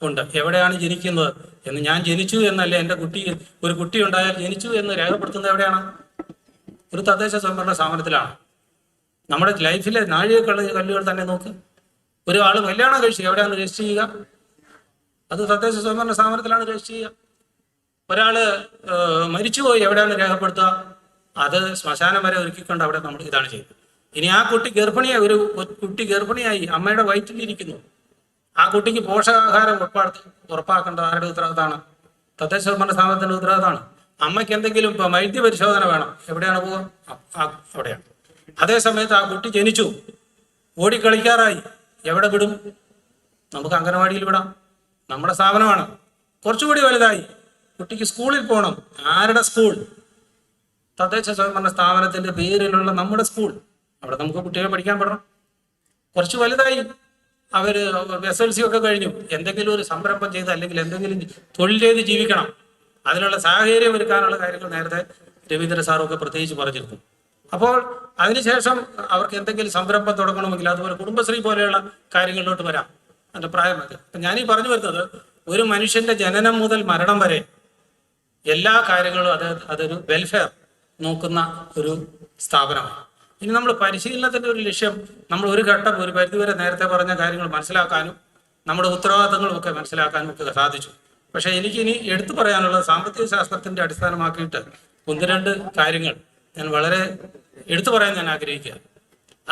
ഉണ്ട്. എവിടെയാണ് ജനിക്കുന്നത് എന്ന്, ഞാൻ ജനിച്ചു എന്നല്ല, എൻ്റെ ഒരു കുട്ടി ഉണ്ടായാൽ ജനിച്ചു എന്ന് രേഖപ്പെടുത്തുന്നത് എവിടെയാണ്? ഒരു തദ്ദേശ സ്വയംഭരണ സ്ഥാപനത്തിലാണ്. നമ്മുടെ ലൈഫിലെ കല്ലുകൾ തന്നെ നോക്ക്. ഒരു ആൾ കല്യാണം കഴിച്ചു, എവിടെയാണ് രജിസ്റ്റർ ചെയ്യുക? അത് തദ്ദേശ സ്വയംഭരണ സ്ഥാപനത്തിലാണ് രജിസ്റ്റർ ചെയ്യുക. ഒരാള് മരിച്ചുപോയി, എവിടെയാണ് രേഖപ്പെടുത്തുക? അത് ശ്മശാനം വരെ ഒരുക്കിക്കൊണ്ട് അവിടെ നമ്മൾ ഇതാണ് ചെയ്യുന്നത്. ഇനി ആ കുട്ടി ഗർഭിണിയായി, ഒരു കുട്ടി ഗർഭിണിയായി അമ്മയുടെ വയറ്റിലിരിക്കുന്നു, ആ കുട്ടിക്ക് പോഷകാഹാരം ഉറപ്പാക്കേണ്ടത് ആരുടെ ഉത്തരവാദിത്തമാണ്? തദ്ദേശ സ്വയംഭരണ സ്ഥാപനത്തിന്റെ ഉത്തരവാദിത്തമാണ്. അമ്മയ്ക്ക് എന്തെങ്കിലും വൈദ്യ പരിശോധന വേണം, എവിടെയാണ് പോവുക? അവിടെയാണ്. അതേ സമയത്ത് ആ കുട്ടി ജനിച്ചു, ഓടിക്കളിക്കാറായി, എവിടെ വിടും? നമുക്ക് അംഗനവാടിയിൽ വിടാം, നമ്മുടെ സ്ഥാപനമാണ്. കുറച്ചുകൂടി വലുതായി, കുട്ടിക്ക് സ്കൂളിൽ പോകണം, ആരുടെ സ്കൂൾ? തദ്ദേശ സ്വയംഭരണ സ്ഥാപനത്തിന്റെ പേരിലുള്ള നമ്മുടെ സ്കൂൾ. അവിടെ നമുക്ക് കുട്ടികളെ പഠിക്കാൻ പറ്റണം. കുറച്ച് വലുതായി, അവര് SLC ഒക്കെ കഴിഞ്ഞു, എന്തെങ്കിലും ഒരു സംരംഭം ചെയ്ത് അല്ലെങ്കിൽ എന്തെങ്കിലും തൊഴിൽ ചെയ്ത് ജീവിക്കണം, അതിനുള്ള സാഹചര്യം ഒരുക്കാനുള്ള കാര്യങ്ങൾ നേരത്തെ രവീന്ദ്ര സാറൊക്കെ പ്രത്യേകിച്ച് പറഞ്ഞിരുന്നു. അപ്പോൾ അതിനുശേഷം അവർക്ക് എന്തെങ്കിലും സംരംഭം തുടങ്ങണമെങ്കിൽ അതുപോലെ കുടുംബശ്രീ പോലെയുള്ള കാര്യങ്ങളിലോട്ട് വരാം. എൻ്റെ പ്രായം അത്. അപ്പം ഞാനീ പറഞ്ഞു വരുന്നത്, ഒരു മനുഷ്യന്റെ ജനനം മുതൽ മരണം വരെ എല്ലാ കാര്യങ്ങളും അതൊരു വെൽഫെയർ നോക്കുന്ന ഒരു സ്ഥാപനമാണ്. ഇനി നമ്മൾ പരിശീലനത്തിന്റെ ഒരു ലക്ഷ്യം, നമ്മൾ ഒരു ഘട്ടം ഒരു പരിധിവരെ നേരത്തെ പറഞ്ഞ കാര്യങ്ങൾ മനസ്സിലാക്കാനും നമ്മുടെ ഉത്തരവാദിത്തങ്ങളും ഒക്കെ മനസ്സിലാക്കാനും ഒക്കെ സാധിച്ചു. പക്ഷേ എനിക്കിനി എടുത്തു പറയാനുള്ളത്, സാമ്പത്തിക ശാസ്ത്രത്തിന്റെ അടിസ്ഥാനമാക്കിയിട്ട് 1-2 കാര്യങ്ങൾ ഞാൻ വളരെ എടുത്തു പറയാൻ ഞാൻ ആഗ്രഹിക്കുക.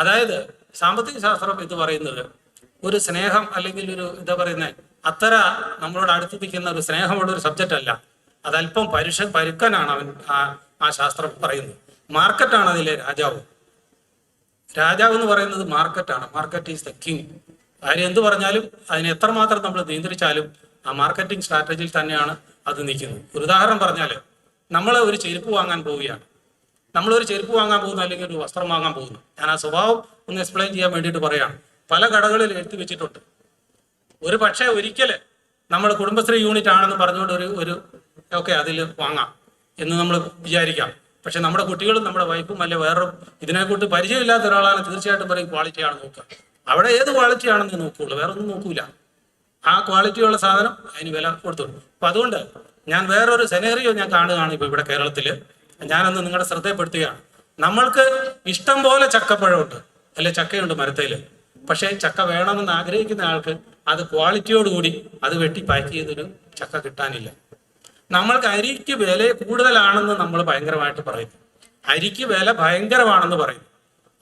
അതായത് സാമ്പത്തിക ശാസ്ത്രം എന്ന് പറയുന്നത് ഒരു സ്നേഹം അല്ലെങ്കിൽ ഒരു അത്തര നമ്മളോട് അടുത്ത് നിൽക്കുന്ന ഒരു സ്നേഹമുള്ള ഒരു സബ്ജക്റ്റ് അല്ല. അതല്പം പരുക്കനാണ് ആ ശാസ്ത്രം പറയുന്നത്. മാർക്കറ്റാണ് അതിലെ രാജാവ്. രാജാവ് എന്ന് പറയുന്നത് മാർക്കറ്റാണ്. Market is the king. കാര്യം എന്ത് പറഞ്ഞാലും അതിനെ എത്രമാത്രം നമ്മൾ നിയന്ത്രിച്ചാലും ആ മാർക്കറ്റിംഗ് സ്ട്രാറ്റജിയിൽ തന്നെയാണ് അത് നിൽക്കുന്നത്. ഒരു ഉദാഹരണം പറഞ്ഞാൽ, നമ്മൾ ഒരു ചെരുപ്പ് വാങ്ങാൻ പോവുകയാണ്. നമ്മളൊരു ചെരുപ്പ് വാങ്ങാൻ പോകുന്നു, അല്ലെങ്കിൽ ഒരു വസ്ത്രം വാങ്ങാൻ പോകുന്നു. ഞാൻ ആ സ്വഭാവം ഒന്ന് എക്സ്പ്ലെയിൻ ചെയ്യാൻ വേണ്ടിയിട്ട് പറയുകയാണ്. പല കടകളിൽ എഴുതി വെച്ചിട്ടുണ്ട്. ഒരു പക്ഷേ ഒരിക്കൽ നമ്മൾ കുടുംബശ്രീ യൂണിറ്റ് ആണെന്ന് പറഞ്ഞുകൊണ്ട് ഒരു ഓക്കെ അതിൽ വാങ്ങാം എന്ന് നമ്മൾ വിചാരിക്കാം. പക്ഷെ നമ്മുടെ കുട്ടികളും നമ്മുടെ വൈഫും അല്ലെ വേറൊരു ഇതിനെക്കുറിച്ച് പരിചയമില്ലാത്ത ഒരാളാണ് തീർച്ചയായിട്ടും പറയും ക്വാളിറ്റിയാണ് നോക്കുക. അവിടെ ഏത് ക്വാളിറ്റി ആണെന്ന് നോക്കുകയുള്ളൂ, വേറെ ഒന്നും നോക്കൂല. ആ ക്വാളിറ്റിയുള്ള സാധനം അതിന് വില കൊടുത്തു. അപ്പൊ അതുകൊണ്ട് ഞാൻ വേറൊരു സെനേറിയോ ഞാൻ കാണുകയാണ് ഇപ്പൊ ഇവിടെ കേരളത്തിൽ. ഞാനൊന്ന് നിങ്ങളുടെ ശ്രദ്ധപ്പെടുത്തുകയാണ്. നമ്മൾക്ക് ഇഷ്ടം പോലെ ചക്കപ്പഴമുണ്ട്, അല്ലെ ചക്കയുണ്ട് മരത്തേൽ. പക്ഷേ ചക്ക വേണമെന്ന് ആഗ്രഹിക്കുന്ന ആൾക്ക് അത് ക്വാളിറ്റിയോടുകൂടി അത് വെട്ടി പാക്ക് ചെയ്തൊരു ചക്ക കിട്ടാനില്ല. നമ്മൾക്ക് അരിക്ക് വില കൂടുതലാണെന്ന് നമ്മൾ ഭയങ്കരമായിട്ട് പറയുന്നു. അരിക്ക് വില ഭയങ്കരമാണെന്ന് പറയുന്നു.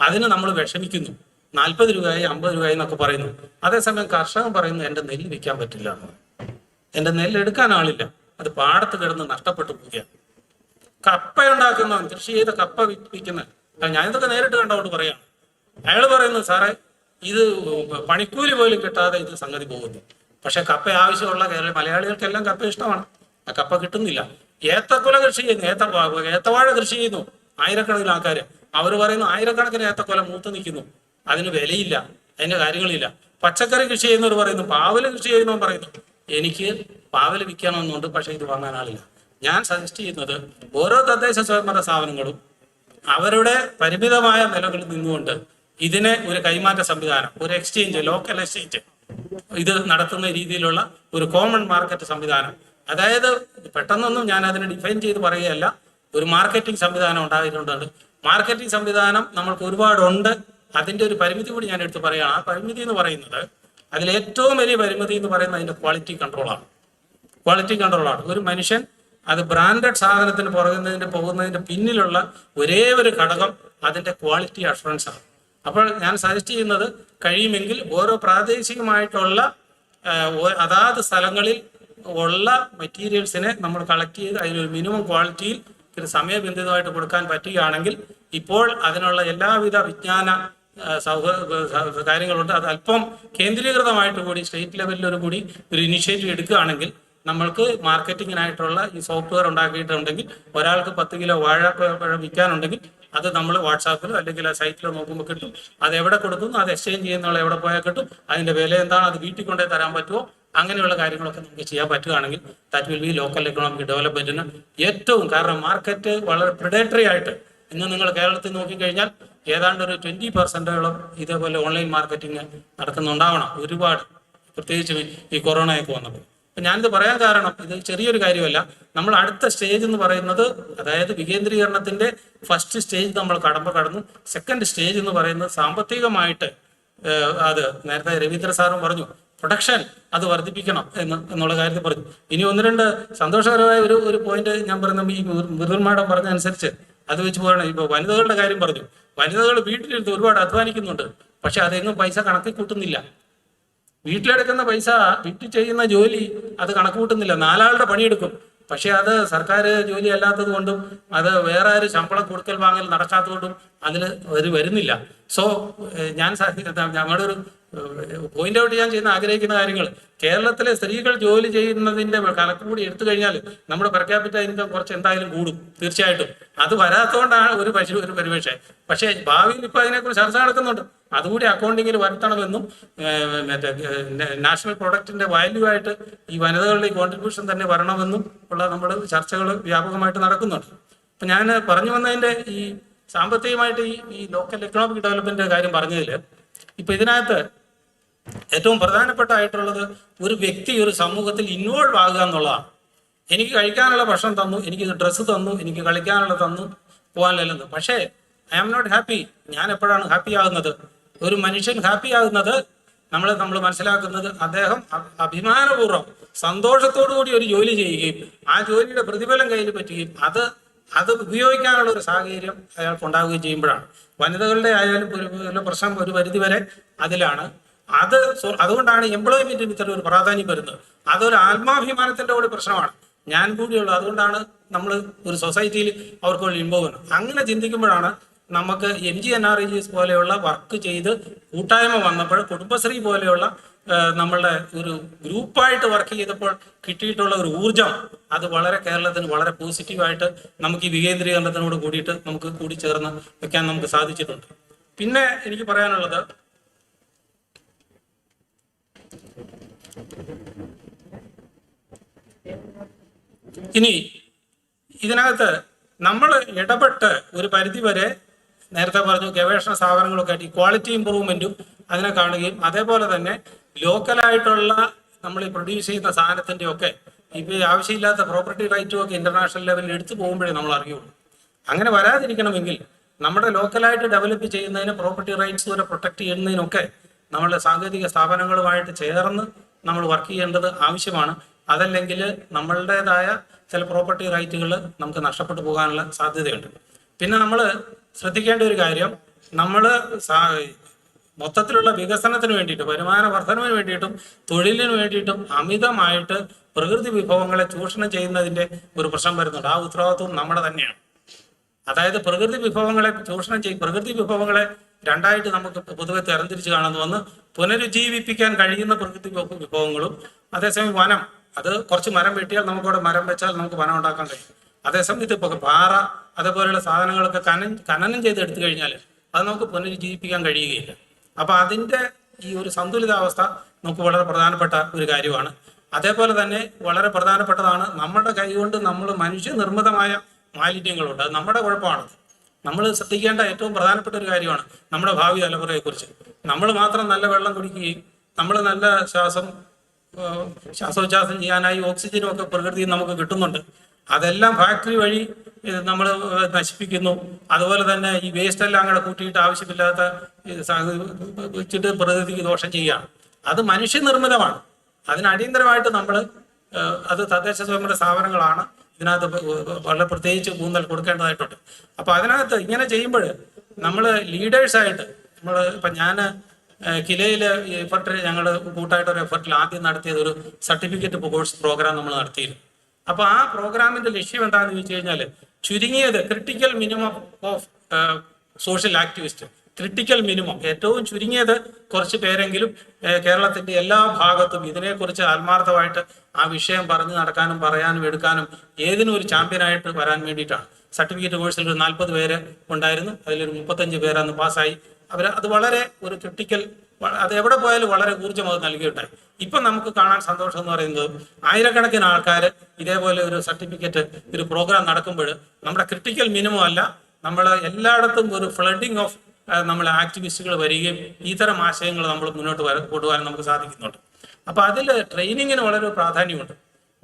അതിന് നമ്മൾ വിഷമിക്കുന്നു. 40 രൂപയായി 50 രൂപയായി എന്നൊക്കെ പറയുന്നു. അതേസമയം കർഷകൻ പറയുന്നു എൻ്റെ നെല്ല് വിൽക്കാൻ പറ്റില്ല എന്ന്. എൻ്റെ നെല്ല് എടുക്കാൻ ആളില്ല, അത് പാടത്ത് കിടന്ന് നഷ്ടപ്പെട്ടു പോവുകയാണ്. കപ്പ ഉണ്ടാക്കുന്നവൻ, കൃഷി ചെയ്ത കപ്പ വിൽക്കുന്ന, ഞാനിതൊക്കെ നേരിട്ട് കണ്ടതുകൊണ്ട് പറയാണ്. അയാൾ പറയുന്നു, സാറേ ഇത് പണിക്കൂലി പോലും കിട്ടാതെ ഇത് സംഗതി പോകുന്നു. പക്ഷെ കപ്പ ആവശ്യമുള്ള മലയാളികൾക്കെല്ലാം കപ്പ ഇഷ്ടമാണ്, ആ കപ്പ കിട്ടുന്നില്ല. ഏത്തക്കൊല കൃഷി ചെയ്യുന്നു, ഏത്തവാഴ കൃഷി ചെയ്യുന്നു ആയിരക്കണക്കിന് ആൾക്കാർ. അവർ പറയുന്നു ആയിരക്കണക്കിന് ഏത്തക്കൊല മൂത്ത് നിൽക്കുന്നു, അതിന് വിലയില്ല, അതിന്റെ കാര്യങ്ങളില്ല. പച്ചക്കറി കൃഷി ചെയ്യുന്നവർ പറയുന്നു, പാവല് കൃഷി ചെയ്യുന്നവർ പറയുന്നു എനിക്ക് പാവല് വിൽക്കണമെന്നുണ്ട്, പക്ഷെ ഇത് വാങ്ങാൻ ആളില്ല. ഞാൻ സജസ്റ്റ് ചെയ്യുന്നത്, ഓരോ തദ്ദേശ സ്വയംഭരണ സ്ഥാപനങ്ങളും അവരുടെ പരിമിതമായ നിലകളിൽ നിന്നുകൊണ്ട് ഇതിനെ ഒരു കൈമാറ്റ സംവിധാനം, ഒരു എക്സ്ചേഞ്ച്, ലോക്കൽ എക്സ്ചേഞ്ച് ഇത് നടത്തുന്ന രീതിയിലുള്ള ഒരു കോമൺ മാർക്കറ്റ് സംവിധാനം, അതായത് പെട്ടെന്നൊന്നും ഞാൻ അതിനെ ഡിഫൈൻ ചെയ്ത് പറയുകയല്ല, ഒരു മാർക്കറ്റിംഗ് സംവിധാനം ഉണ്ടായിട്ടുണ്ട്. മാർക്കറ്റിംഗ് സംവിധാനം നമ്മൾക്ക് ഒരുപാടുണ്ട്. അതിൻ്റെ ഒരു പരിമിതി കൂടി ഞാൻ എടുത്ത് പറയുകയാണ്. ആ പരിമിതി എന്ന് പറയുന്നത്, അതിലേറ്റവും വലിയ പരിമിതി എന്ന് പറയുന്നത് അതിൻ്റെ ക്വാളിറ്റി കൺട്രോളാണ്. ക്വാളിറ്റി കൺട്രോളാണ്. ഒരു മനുഷ്യൻ അത് ബ്രാൻഡഡ് സാധനത്തിന് പോകുന്നതിൻ്റെ പിന്നിലുള്ള ഒരേ ഒരു ഘടകം അതിൻ്റെ ക്വാളിറ്റി അഷുറൻസ് ആണ്. അപ്പോൾ ഞാൻ സജസ്റ്റ് ചെയ്യുന്നത്, കഴിയുമെങ്കിൽ ഓരോ പ്രാദേശികമായിട്ടുള്ള അതാത് സ്ഥലങ്ങളിൽ ഉള്ള മെറ്റീരിയൽസിനെ നമ്മൾ കളക്ട് ചെയ്ത് അതിനൊരു മിനിമം ക്വാളിറ്റിയിൽ ഒരു സമയബന്ധിതമായിട്ട് കൊടുക്കാൻ പറ്റുകയാണെങ്കിൽ, ഇപ്പോൾ അതിനുള്ള എല്ലാവിധ വിജ്ഞാന കാര്യങ്ങളുണ്ട്. അത് അല്പം കേന്ദ്രീകൃതമായിട്ട് കൂടി സ്റ്റേറ്റ് ലെവലിലൊരു കൂടി ഒരു ഇനിഷ്യേറ്റീവ് എടുക്കുകയാണെങ്കിൽ, നമ്മൾക്ക് മാർക്കറ്റിങ്ങിനായിട്ടുള്ള ഈ സോഫ്റ്റ്വെയർ ഉണ്ടാക്കിയിട്ടുണ്ടെങ്കിൽ, ഒരാൾക്ക് 10 കിലോ വാഴപ്പഴം വിൽക്കാനുണ്ടെങ്കിൽ അത് നമ്മൾ വാട്സാപ്പിലോ അല്ലെങ്കിൽ ആ സൈറ്റിലോ നോക്കുമ്പോൾ കിട്ടും. അത് എവിടെ കൊടുക്കുന്നു, അത് എക്സ്ചേഞ്ച് ചെയ്യുന്ന എവിടെ പോയാൽ കിട്ടും, അതിൻ്റെ വില എന്താണ്, അത് വീട്ടിൽ കൊണ്ടേ തരാൻ പറ്റുമോ, അങ്ങനെയുള്ള കാര്യങ്ങളൊക്കെ നമുക്ക് ചെയ്യാൻ പറ്റുകയാണെങ്കിൽ that will be local economic ഡെവലപ്മെന്റിന് ഏറ്റവും. കാരണം മാർക്കറ്റ് വളരെ പ്രിഡേറ്ററി ആയിട്ട് ഇന്ന് നിങ്ങൾ കേരളത്തിൽ നോക്കിക്കഴിഞ്ഞാൽ ഏതാണ്ട് ഒരു 20% ഇതേപോലെ ഓൺലൈൻ മാർക്കറ്റിംഗ് നടക്കുന്നുണ്ടാവണം ഒരുപാട്, പ്രത്യേകിച്ച് ഈ കൊറോണയൊക്കെ വന്നപ്പോൾ. അപ്പം ഞാനിത് പറയാൻ കാരണം ഇത് ചെറിയൊരു കാര്യമല്ല. നമ്മൾ അടുത്ത സ്റ്റേജ് എന്ന് പറയുന്നത്, അതായത് വികേന്ദ്രീകരണത്തിന്റെ ഫസ്റ്റ് സ്റ്റേജ് നമ്മൾ കടന്നു. സെക്കൻഡ് സ്റ്റേജ് എന്ന് പറയുന്നത് സാമ്പത്തികമായിട്ട് അത് നേരത്തെ രവീന്ദ്ര സാറും പറഞ്ഞു, പ്രൊഡക്ഷൻ അത് വർദ്ധിപ്പിക്കണം എന്നുള്ള കാര്യത്തിൽ പറഞ്ഞു. ഇനി ഒന്ന് രണ്ട് സന്തോഷകരമായ ഒരു പോയിന്റ് ഞാൻ പറയുന്ന ഈ മൃദുൽ മാഡം പറഞ്ഞ അനുസരിച്ച് അത് വെച്ച് പോകണം. ഇപ്പോൾ വനിതകളുടെ കാര്യം പറഞ്ഞു. വനിതകൾ വീട്ടിലിരുന്ന് ഒരുപാട് അധ്വാനിക്കുന്നുണ്ട്, പക്ഷെ അതെങ്ങും പൈസ കണക്കിൽ കൂട്ടുന്നില്ല. വീട്ടിലെടുക്കുന്ന പൈസ, വീട്ടിൽ ചെയ്യുന്ന ജോലി അത് കണക്ക് കൂട്ടുന്നില്ല. 4 ആളുടെ പണിയെടുക്കും, പക്ഷെ അത് സർക്കാർ ജോലി അല്ലാത്തത് കൊണ്ടും അത് വേറെ ആര് ശമ്പളം കൊടുക്കൽ വാങ്ങൽ നടക്കാത്തതുകൊണ്ടും അതിൽ വരുന്നില്ല. സോ ഞങ്ങളുടെ ഒരു പോയിന്റ് ഔട്ട് ചെയ്യാൻ ചെയ്യുന്ന ആഗ്രഹിക്കുന്ന കാര്യങ്ങൾ, കേരളത്തിലെ സ്ത്രീകൾ ജോലി ചെയ്യുന്നതിന്റെ കണക്ക് കൂടി എടുത്തു കഴിഞ്ഞാൽ നമ്മുടെ പെർ ക്യാപിറ്റ ഇൻകം കുറച്ച് എന്തായാലും കൂടും തീർച്ചയായിട്ടും. അത് വരാത്തതുകൊണ്ടാണ് ഒരു പരിവേഷ. പക്ഷേ ഭാവിയിൽ ഇപ്പൊ അതിനെക്കുറിച്ച് ചർച്ച നടക്കുന്നുണ്ട്. അതുകൂടി അക്കൗണ്ടിങ്ങിൽ വരുത്തണമെന്നും മറ്റേ നാഷണൽ പ്രൊഡക്റ്റിന്റെ വാല്യൂ ആയിട്ട് ഈ വനിതകളുടെ കോൺട്രിബ്യൂഷൻ തന്നെ വരണമെന്നും ഉള്ള നമ്മുടെ ചർച്ചകൾ വ്യാപകമായിട്ട് നടക്കുന്നുണ്ട്. അപ്പൊ ഞാൻ പറഞ്ഞു വന്നതിന്റെ ഈ സാമ്പത്തികമായിട്ട് ഈ ലോക്കൽ എക്കണോമിക് ഡെവലപ്മെന്റ് കാര്യം പറഞ്ഞതിൽ ഇപ്പൊ ഇതിനകത്ത് ഏറ്റവും പ്രധാനപ്പെട്ടായിട്ടുള്ളത് ഒരു വ്യക്തി ഒരു സമൂഹത്തിൽ ഇൻവോൾവ് ആകുക എന്നുള്ളതാണ്. എനിക്ക് കഴിക്കാനുള്ള ഭക്ഷണം തന്നു, എനിക്ക് ഡ്രസ്സ് തന്നു, എനിക്ക് കളിക്കാനുള്ള തന്നു, പോകാനല്ലെന്ന്. പക്ഷേ ഐ ആം നോട്ട് ഹാപ്പി. ഞാൻ എപ്പോഴാണ് ഹാപ്പി ആകുന്നത്? ഒരു മനുഷ്യൻ ഹാപ്പി ആകുന്നത് നമ്മൾ മനസ്സിലാക്കുന്നത് അദ്ദേഹം അഭിമാനപൂർവ്വം സന്തോഷത്തോടു കൂടി ഒരു ജോലി ചെയ്യുകയും ആ ജോലിയുടെ പ്രതിഫലം കയ്യിൽ പറ്റുകയും അത് ഉപയോഗിക്കാനുള്ള ഒരു സാഹചര്യം അയാൾക്ക് ഉണ്ടാവുകയും ചെയ്യുമ്പോഴാണ്. വനിതകളുടെ ആയാലും ഒരു പ്രശ്നം ഒരു പരിധിവരെ അതിലാണ്. അതുകൊണ്ടാണ് എംപ്ലോയ്മെന്റിന് ഇത്ര ഒരു പ്രാധാന്യം വരുന്നത്. അതൊരു ആത്മാഭിമാനത്തിന്റെ കൂടി പ്രശ്നമാണ്. ഞാൻ കൂടിയുള്ളത്. അതുകൊണ്ടാണ് നമ്മൾ ഒരു സൊസൈറ്റിയിൽ അവർക്ക് വേണ്ടി ഇൻവോൾവ് ചെയ്യുന്നത്. അങ്ങനെ ചിന്തിക്കുമ്പോഴാണ് നമുക്ക് MGNREGs പോലെയുള്ള വർക്ക് ചെയ്ത് കൂട്ടായ്മ വന്നപ്പോൾ, കുടുംബശ്രീ പോലെയുള്ള നമ്മളുടെ ഒരു ഗ്രൂപ്പായിട്ട് വർക്ക് ചെയ്തപ്പോൾ കിട്ടിയിട്ടുള്ള ഒരു ഊർജം അത് വളരെ കേരളത്തിന് വളരെ പോസിറ്റീവായിട്ട് നമുക്ക് ഈ വികേന്ദ്രീകരണത്തിനോട് കൂടിയിട്ട് നമുക്ക് കൂടി ചേർന്ന് വെക്കാൻ നമുക്ക് സാധിച്ചിട്ടുണ്ട്. പിന്നെ എനിക്ക് പറയാനുള്ളത്, ഇനി ഇതിനകത്ത് നമ്മൾ ഇടപെട്ട് ഒരു പരിധിവരെ നേരത്തെ പറഞ്ഞു ഗവേഷണ സ്ഥാപനങ്ങളൊക്കെ ആയിട്ട് ഈ ക്വാളിറ്റി ഇമ്പ്രൂവ്മെന്റും അതിനെ കാണുകയും അതേപോലെ തന്നെ ലോക്കലായിട്ടുള്ള നമ്മൾ ഈ പ്രൊഡ്യൂസ് ചെയ്യുന്ന സാധനത്തിൻ്റെ ഒക്കെ ഇപ്പോൾ ആവശ്യമില്ലാത്ത പ്രോപ്പർട്ടി റൈറ്റും ഒക്കെ ഇന്റർനാഷണൽ ലെവലിൽ എടുത്തു പോകുമ്പോഴേ നമ്മൾ അറിയുള്ളൂ. അങ്ങനെ വരാതിരിക്കണമെങ്കിൽ നമ്മുടെ ലോക്കലായിട്ട് ഡെവലപ്പ് ചെയ്യുന്നതിന് പ്രോപ്പർട്ടി റൈറ്റ്സ് വരെ പ്രൊട്ടക്ട് ചെയ്യുന്നതിനൊക്കെ നമ്മളുടെ സാങ്കേതിക സ്ഥാപനങ്ങളുമായിട്ട് ചേർന്ന് നമ്മൾ വർക്ക് ചെയ്യേണ്ടത് ആവശ്യമാണ്. അതല്ലെങ്കിൽ നമ്മളുടേതായ ചില പ്രോപ്പർട്ടി റൈറ്റുകൾ നമുക്ക് നഷ്ടപ്പെട്ടു പോകാനുള്ള സാധ്യതയുണ്ട്. പിന്നെ നമ്മൾ ശ്രദ്ധിക്കേണ്ട ഒരു കാര്യം, നമ്മൾ മൊത്തത്തിലുള്ള വികസനത്തിന് വേണ്ടിയിട്ടും വരുമാന വർധനവിന് വേണ്ടിയിട്ടും തൊഴിലിന് വേണ്ടിയിട്ടും അമിതമായിട്ട് പ്രകൃതി വിഭവങ്ങളെ ചൂഷണം ചെയ്യുന്നതിൻ്റെ ഒരു പ്രശ്നം വരുന്നുണ്ട്. ആ ഉത്തരവാദിത്വം നമ്മുടെ തന്നെയാണ്. അതായത് പ്രകൃതി വിഭവങ്ങളെ ചൂഷണം പ്രകൃതി വിഭവങ്ങളെ രണ്ടായിട്ട് നമുക്ക് പൊതുവെ തരംതിരിച്ച് കാണുന്നു. ഒന്ന് പുനരുജ്ജീവിപ്പിക്കാൻ കഴിയുന്ന പ്രകൃതി വിഭവങ്ങളും, അതേസമയം വനം, അത് കുറച്ച് മരം വെട്ടിയാൽ നമുക്കവിടെ മരം വെച്ചാൽ നമുക്ക് വനം ഉണ്ടാക്കാൻ കഴിയും. അതേസമയത്ത് ഇപ്പോൾ പാറ അതേപോലെയുള്ള സാധനങ്ങളൊക്കെ ഖനനം ചെയ്ത് എടുത്തു കഴിഞ്ഞാൽ അത് നമുക്ക് പുനരുജ്ജീവിപ്പിക്കാൻ കഴിയുകയില്ല. അപ്പോൾ അതിൻ്റെ ഈ ഒരു സന്തുലിതാവസ്ഥ നമുക്ക് വളരെ പ്രധാനപ്പെട്ട ഒരു കാര്യമാണ്. അതേപോലെ തന്നെ വളരെ പ്രധാനപ്പെട്ടതാണ് നമ്മുടെ കൈകൊണ്ട് നമ്മൾ മനുഷ്യനിർമ്മിതമായ മാലിന്യങ്ങളുണ്ട്. അത് നമ്മുടെ കുഴപ്പമാണ്. നമ്മൾ ശ്രദ്ധിക്കേണ്ട ഏറ്റവും പ്രധാനപ്പെട്ട ഒരു കാര്യമാണ് നമ്മുടെ ഭാവി തലമുറയെക്കുറിച്ച്. നമ്മൾ മാത്രം നല്ല വെള്ളം കുടിക്കുകയും നമ്മൾ നല്ല ശ്വാസോച്ഛ്വാസം ചെയ്യാനായി ഓക്സിജനും ഒക്കെ പ്രകൃതിയിൽ നമുക്ക് കിട്ടുന്നുണ്ട്. അതെല്ലാം ഫാക്ടറി വഴി നമ്മൾ നശിപ്പിക്കുന്നു. അതുപോലെ തന്നെ ഈ വേസ്റ്റ് എല്ലാം കൂടെ കൂട്ടിയിട്ട് ആവശ്യമില്ലാത്ത വെച്ചിട്ട് പ്രകൃതിക്ക് ദോഷം ചെയ്യുകയാണ്. അത് മനുഷ്യനിർമ്മിതമാണ്. അതിന് അടിയന്തരമായിട്ട് നമ്മൾ അത് തദ്ദേശ സ്വയംഭരണ സ്ഥാപനങ്ങളാണ് ഇതിനകത്ത് വളരെ പ്രത്യേകിച്ച് ഊന്നൽ കൊടുക്കേണ്ടതായിട്ടുണ്ട്. അപ്പോൾ അതിനകത്ത് ഇങ്ങനെ ചെയ്യുമ്പോൾ നമ്മൾ ലീഡേഴ്സായിട്ട് ഇപ്പം ഞാൻ കിലയിലെ എഫർട്ട് ഞങ്ങൾ കൂട്ടായിട്ടൊരു എഫർട്ടിൽ ആദ്യം നടത്തിയത് ഒരു സർട്ടിഫിക്കറ്റ് കോഴ്സ് പ്രോഗ്രാം നമ്മൾ നടത്തിയിരുന്നു. അപ്പോൾ ആ പ്രോഗ്രാമിന്റെ ലക്ഷ്യം എന്താണെന്ന് ചോദിച്ചു കഴിഞ്ഞാൽ ചുരുങ്ങിയത് critical minimum of social activist, critical minimum ഏറ്റവും ചുരുങ്ങിയത് കുറച്ച് പേരെങ്കിലും കേരളത്തിന്റെ എല്ലാ ഭാഗത്തും ഇതിനെക്കുറിച്ച് ആത്മാർത്ഥമായിട്ട് ആ വിഷയം പറഞ്ഞു നടക്കാനും പറയാനും എടുക്കാനും ഏതിനും ഒരു ചാമ്പ്യനായിട്ട് വരാൻ വേണ്ടിയിട്ടാണ്. സർട്ടിഫിക്കറ്റ് കോഴ്സിൽ ഒരു 40 പേര് ഉണ്ടായിരുന്നു. അതിലൊരു 35 പേരന്ന് പാസ്സായി. അത് വളരെ ഒരു ക്രിട്ടിക്കൽ, അത് എവിടെ പോയാലും വളരെ ഊർജ്ജം അത് നൽകിയിട്ടുണ്ടായി. ഇപ്പം നമുക്ക് കാണാൻ സന്തോഷം എന്ന് പറയുന്നത് ആയിരക്കണക്കിന് ആൾക്കാർ ഇതേപോലെ ഒരു സർട്ടിഫിക്കറ്റ് ഒരു പ്രോഗ്രാം നടക്കുമ്പോൾ നമ്മുടെ ക്രിട്ടിക്കൽ മിനിമം അല്ല, നമ്മൾ എല്ലായിടത്തും ഒരു ഫ്ലഡിങ് ഓഫ് നമ്മൾ ആക്ടിവിസ്റ്റുകൾ വരികയും ഇത്തരം ആശയങ്ങൾ നമ്മൾ മുന്നോട്ട് കൊണ്ടുപോകാൻ നമുക്ക് സാധിക്കുന്നുണ്ട്. അപ്പോൾ അതിൽ ട്രെയിനിങ്ങിന് വളരെ പ്രാധാന്യമുണ്ട്.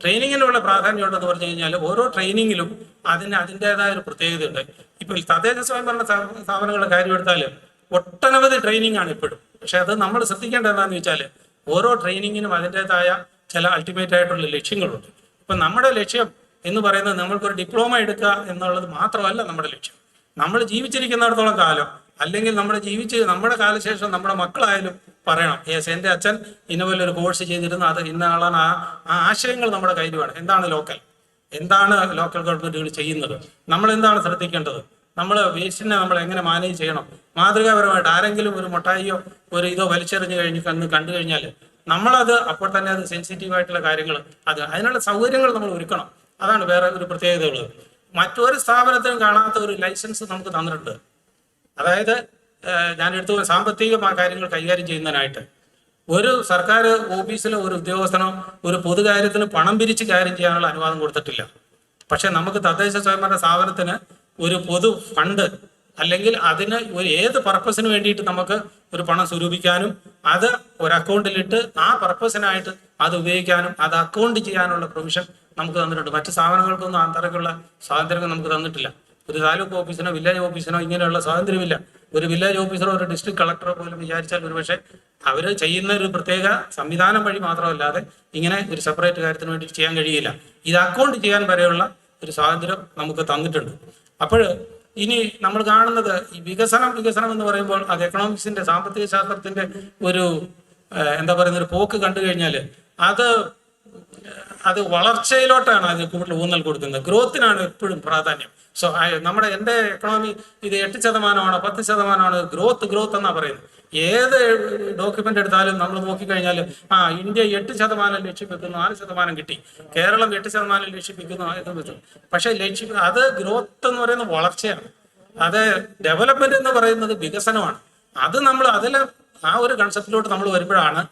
ട്രെയിനിങ്ങിനുള്ള പ്രാധാന്യമുണ്ടെന്ന് പറഞ്ഞു കഴിഞ്ഞാൽ ഓരോ ട്രെയിനിങ്ങിലും അതിൻ്റെതായ ഒരു പ്രത്യേകതയുണ്ട്. ഇപ്പോൾ തദ്ദേശ സ്വയംഭരണ സ്ഥാപനങ്ങളുടെ കാര്യം എടുത്താൽ ഒട്ടനവധി ട്രെയിനിങ് ആണ് ഇപ്പോഴും. പക്ഷെ അത് നമ്മൾ ശ്രദ്ധിക്കേണ്ടത് എന്താണെന്ന് വെച്ചാൽ ഓരോ ട്രെയിനിങ്ങിനും അതിൻ്റെതായ ചില അൾട്ടിമേറ്റ് ആയിട്ടുള്ള ലക്ഷ്യങ്ങളുണ്ട്. ഇപ്പം നമ്മുടെ ലക്ഷ്യം എന്ന് പറയുന്നത് നമ്മൾക്കൊരു ഡിപ്ലോമ എടുക്കുക എന്നുള്ളത് മാത്രമല്ല നമ്മുടെ ലക്ഷ്യം. നമ്മൾ ജീവിച്ചിരിക്കുന്നിടത്തോളം കാലം, അല്ലെങ്കിൽ നമ്മുടെ കാലശേഷം നമ്മുടെ മക്കളായാലും പറയണം, എൻ്റെ അച്ഛൻ ഇന്നപോലെ ഒരു കോഴ്സ് ചെയ്തിരുന്നു, അത് ഇന്ന ആളാണ്. ആ ആശയങ്ങൾ നമ്മുടെ കയ്യിലുമാണ്. എന്താണ് ലോക്കൽ ഗവൺമെന്റുകൾ ചെയ്യുന്നത്, നമ്മൾ എന്താണ് ശ്രദ്ധിക്കേണ്ടത്, നമ്മൾ വേസ്റ്റിനെ നമ്മൾ എങ്ങനെ മാനേജ് ചെയ്യണം, മാതൃകാപരമായിട്ട് ആരെങ്കിലും ഒരു മുട്ടായിയോ ഒരു ഇതോ വലിച്ചെറിഞ്ഞു കണ്ടു കഴിഞ്ഞാൽ നമ്മളത് അപ്പോൾ തന്നെ അത് സെൻസിറ്റീവായിട്ടുള്ള കാര്യങ്ങൾ അതിനുള്ള സൗകര്യങ്ങൾ നമ്മൾ ഒരുക്കണം. അതാണ് വേറെ ഒരു പ്രത്യേകതയുള്ളത്. മറ്റൊരു സ്ഥാപനത്തിനും കാണാത്ത ഒരു ലൈസൻസ് നമുക്ക് തന്നിട്ടുണ്ട്. അതായത് ഞാൻ എടുത്തു സാമ്പത്തികമായ കാര്യങ്ങൾ കൈകാര്യം ചെയ്യുന്നതിനായിട്ട് ഒരു സർക്കാർ ഓഫീസിലോ ഒരു ഉദ്യോഗസ്ഥനോ ഒരു പൊതുകാര്യത്തിന് പണം പിരിച്ച് കാര്യം ചെയ്യാനുള്ള അനുവാദം കൊടുത്തിട്ടില്ല. പക്ഷെ നമുക്ക് തദ്ദേശ സ്വയംഭരണ സ്ഥാപനത്തിന് ഒരു പൊതു ഫണ്ട് അല്ലെങ്കിൽ അതിന് ഏത് പർപ്പസിന് വേണ്ടിയിട്ട് നമുക്ക് ഒരു പണം സ്വരൂപിക്കാനും അത് ഒരു അക്കൗണ്ടിലിട്ട് ആ പർപ്പസിനായിട്ട് അത് ഉപയോഗിക്കാനും അത് അക്കൗണ്ട് ചെയ്യാനുള്ള പ്രൊവിഷൻ നമുക്ക് തന്നിട്ടുണ്ട്. മറ്റ് സ്ഥാപനങ്ങൾക്കൊന്നും അത്തരത്തിലുള്ള സ്വാതന്ത്ര്യം നമുക്ക് തന്നിട്ടില്ല. ഒരു താലൂക്ക് ഓഫീസിനോ വില്ലേജ് ഓഫീസിനോ ഇങ്ങനെയുള്ള സ്വാതന്ത്ര്യമില്ല. ഒരു വില്ലേജ് ഓഫീസറോ ഒരു ഡിസ്ട്രിക്ട് കളക്ടറോ പോലും വിചാരിച്ചാൽ ഒരുപക്ഷെ അവർ ചെയ്യുന്ന ഒരു പ്രത്യേക സംവിധാനം വഴി മാത്രമല്ലാതെ ഇങ്ങനെ ഒരു സെപ്പറേറ്റ് കാര്യത്തിന് വേണ്ടി ചെയ്യാൻ കഴിയില്ല. ഇത് അക്കൗണ്ട് ചെയ്യാൻ വരെയുള്ള ഒരു സ്വാതന്ത്ര്യം നമുക്ക് തന്നിട്ടുണ്ട്. അപ്പോൾ ഇനി നമ്മൾ കാണുന്നത് ഈ വികസനം എന്ന് പറയുമ്പോൾ അത് എക്കണോമിക്സിന്റെ സാമ്പത്തിക ശാസ്ത്രത്തിന്റെ ഒരു ഒരു പോക്ക് കണ്ടു കഴിഞ്ഞാൽ അത് വളർച്ചയിലോട്ടാണ് അതിന് കൂടുതൽ ഊന്നൽ കൊടുക്കുന്നത്. ഗ്രോത്തിനാണ് എപ്പോഴും പ്രാധാന്യം. സോ എൻ്റെ എക്കണോമി ഇത് 8%, 10%, ഗ്രോത്ത് എന്നാ പറയുന്നത്. ഏത് ഡോക്യുമെന്റ് എടുത്താലും നമ്മൾ നോക്കിക്കഴിഞ്ഞാൽ ഇന്ത്യ 8% ലക്ഷ്യപ്പിക്കുന്നു, 4% കിട്ടി. കേരളം 8% ലക്ഷ്യപ്പിക്കുന്നു. പക്ഷെ അത് ഗ്രോത്ത് എന്ന് പറയുന്നത് വളർച്ചയാണ്. അത് ഡെവലപ്മെന്റ് എന്ന് പറയുന്നത് വികസനമാണ്. അത് നമ്മൾ ആ ഒരു കൺസെപ്റ്റിലോട്ട് നമ്മൾ വരുമ്പോഴാണ്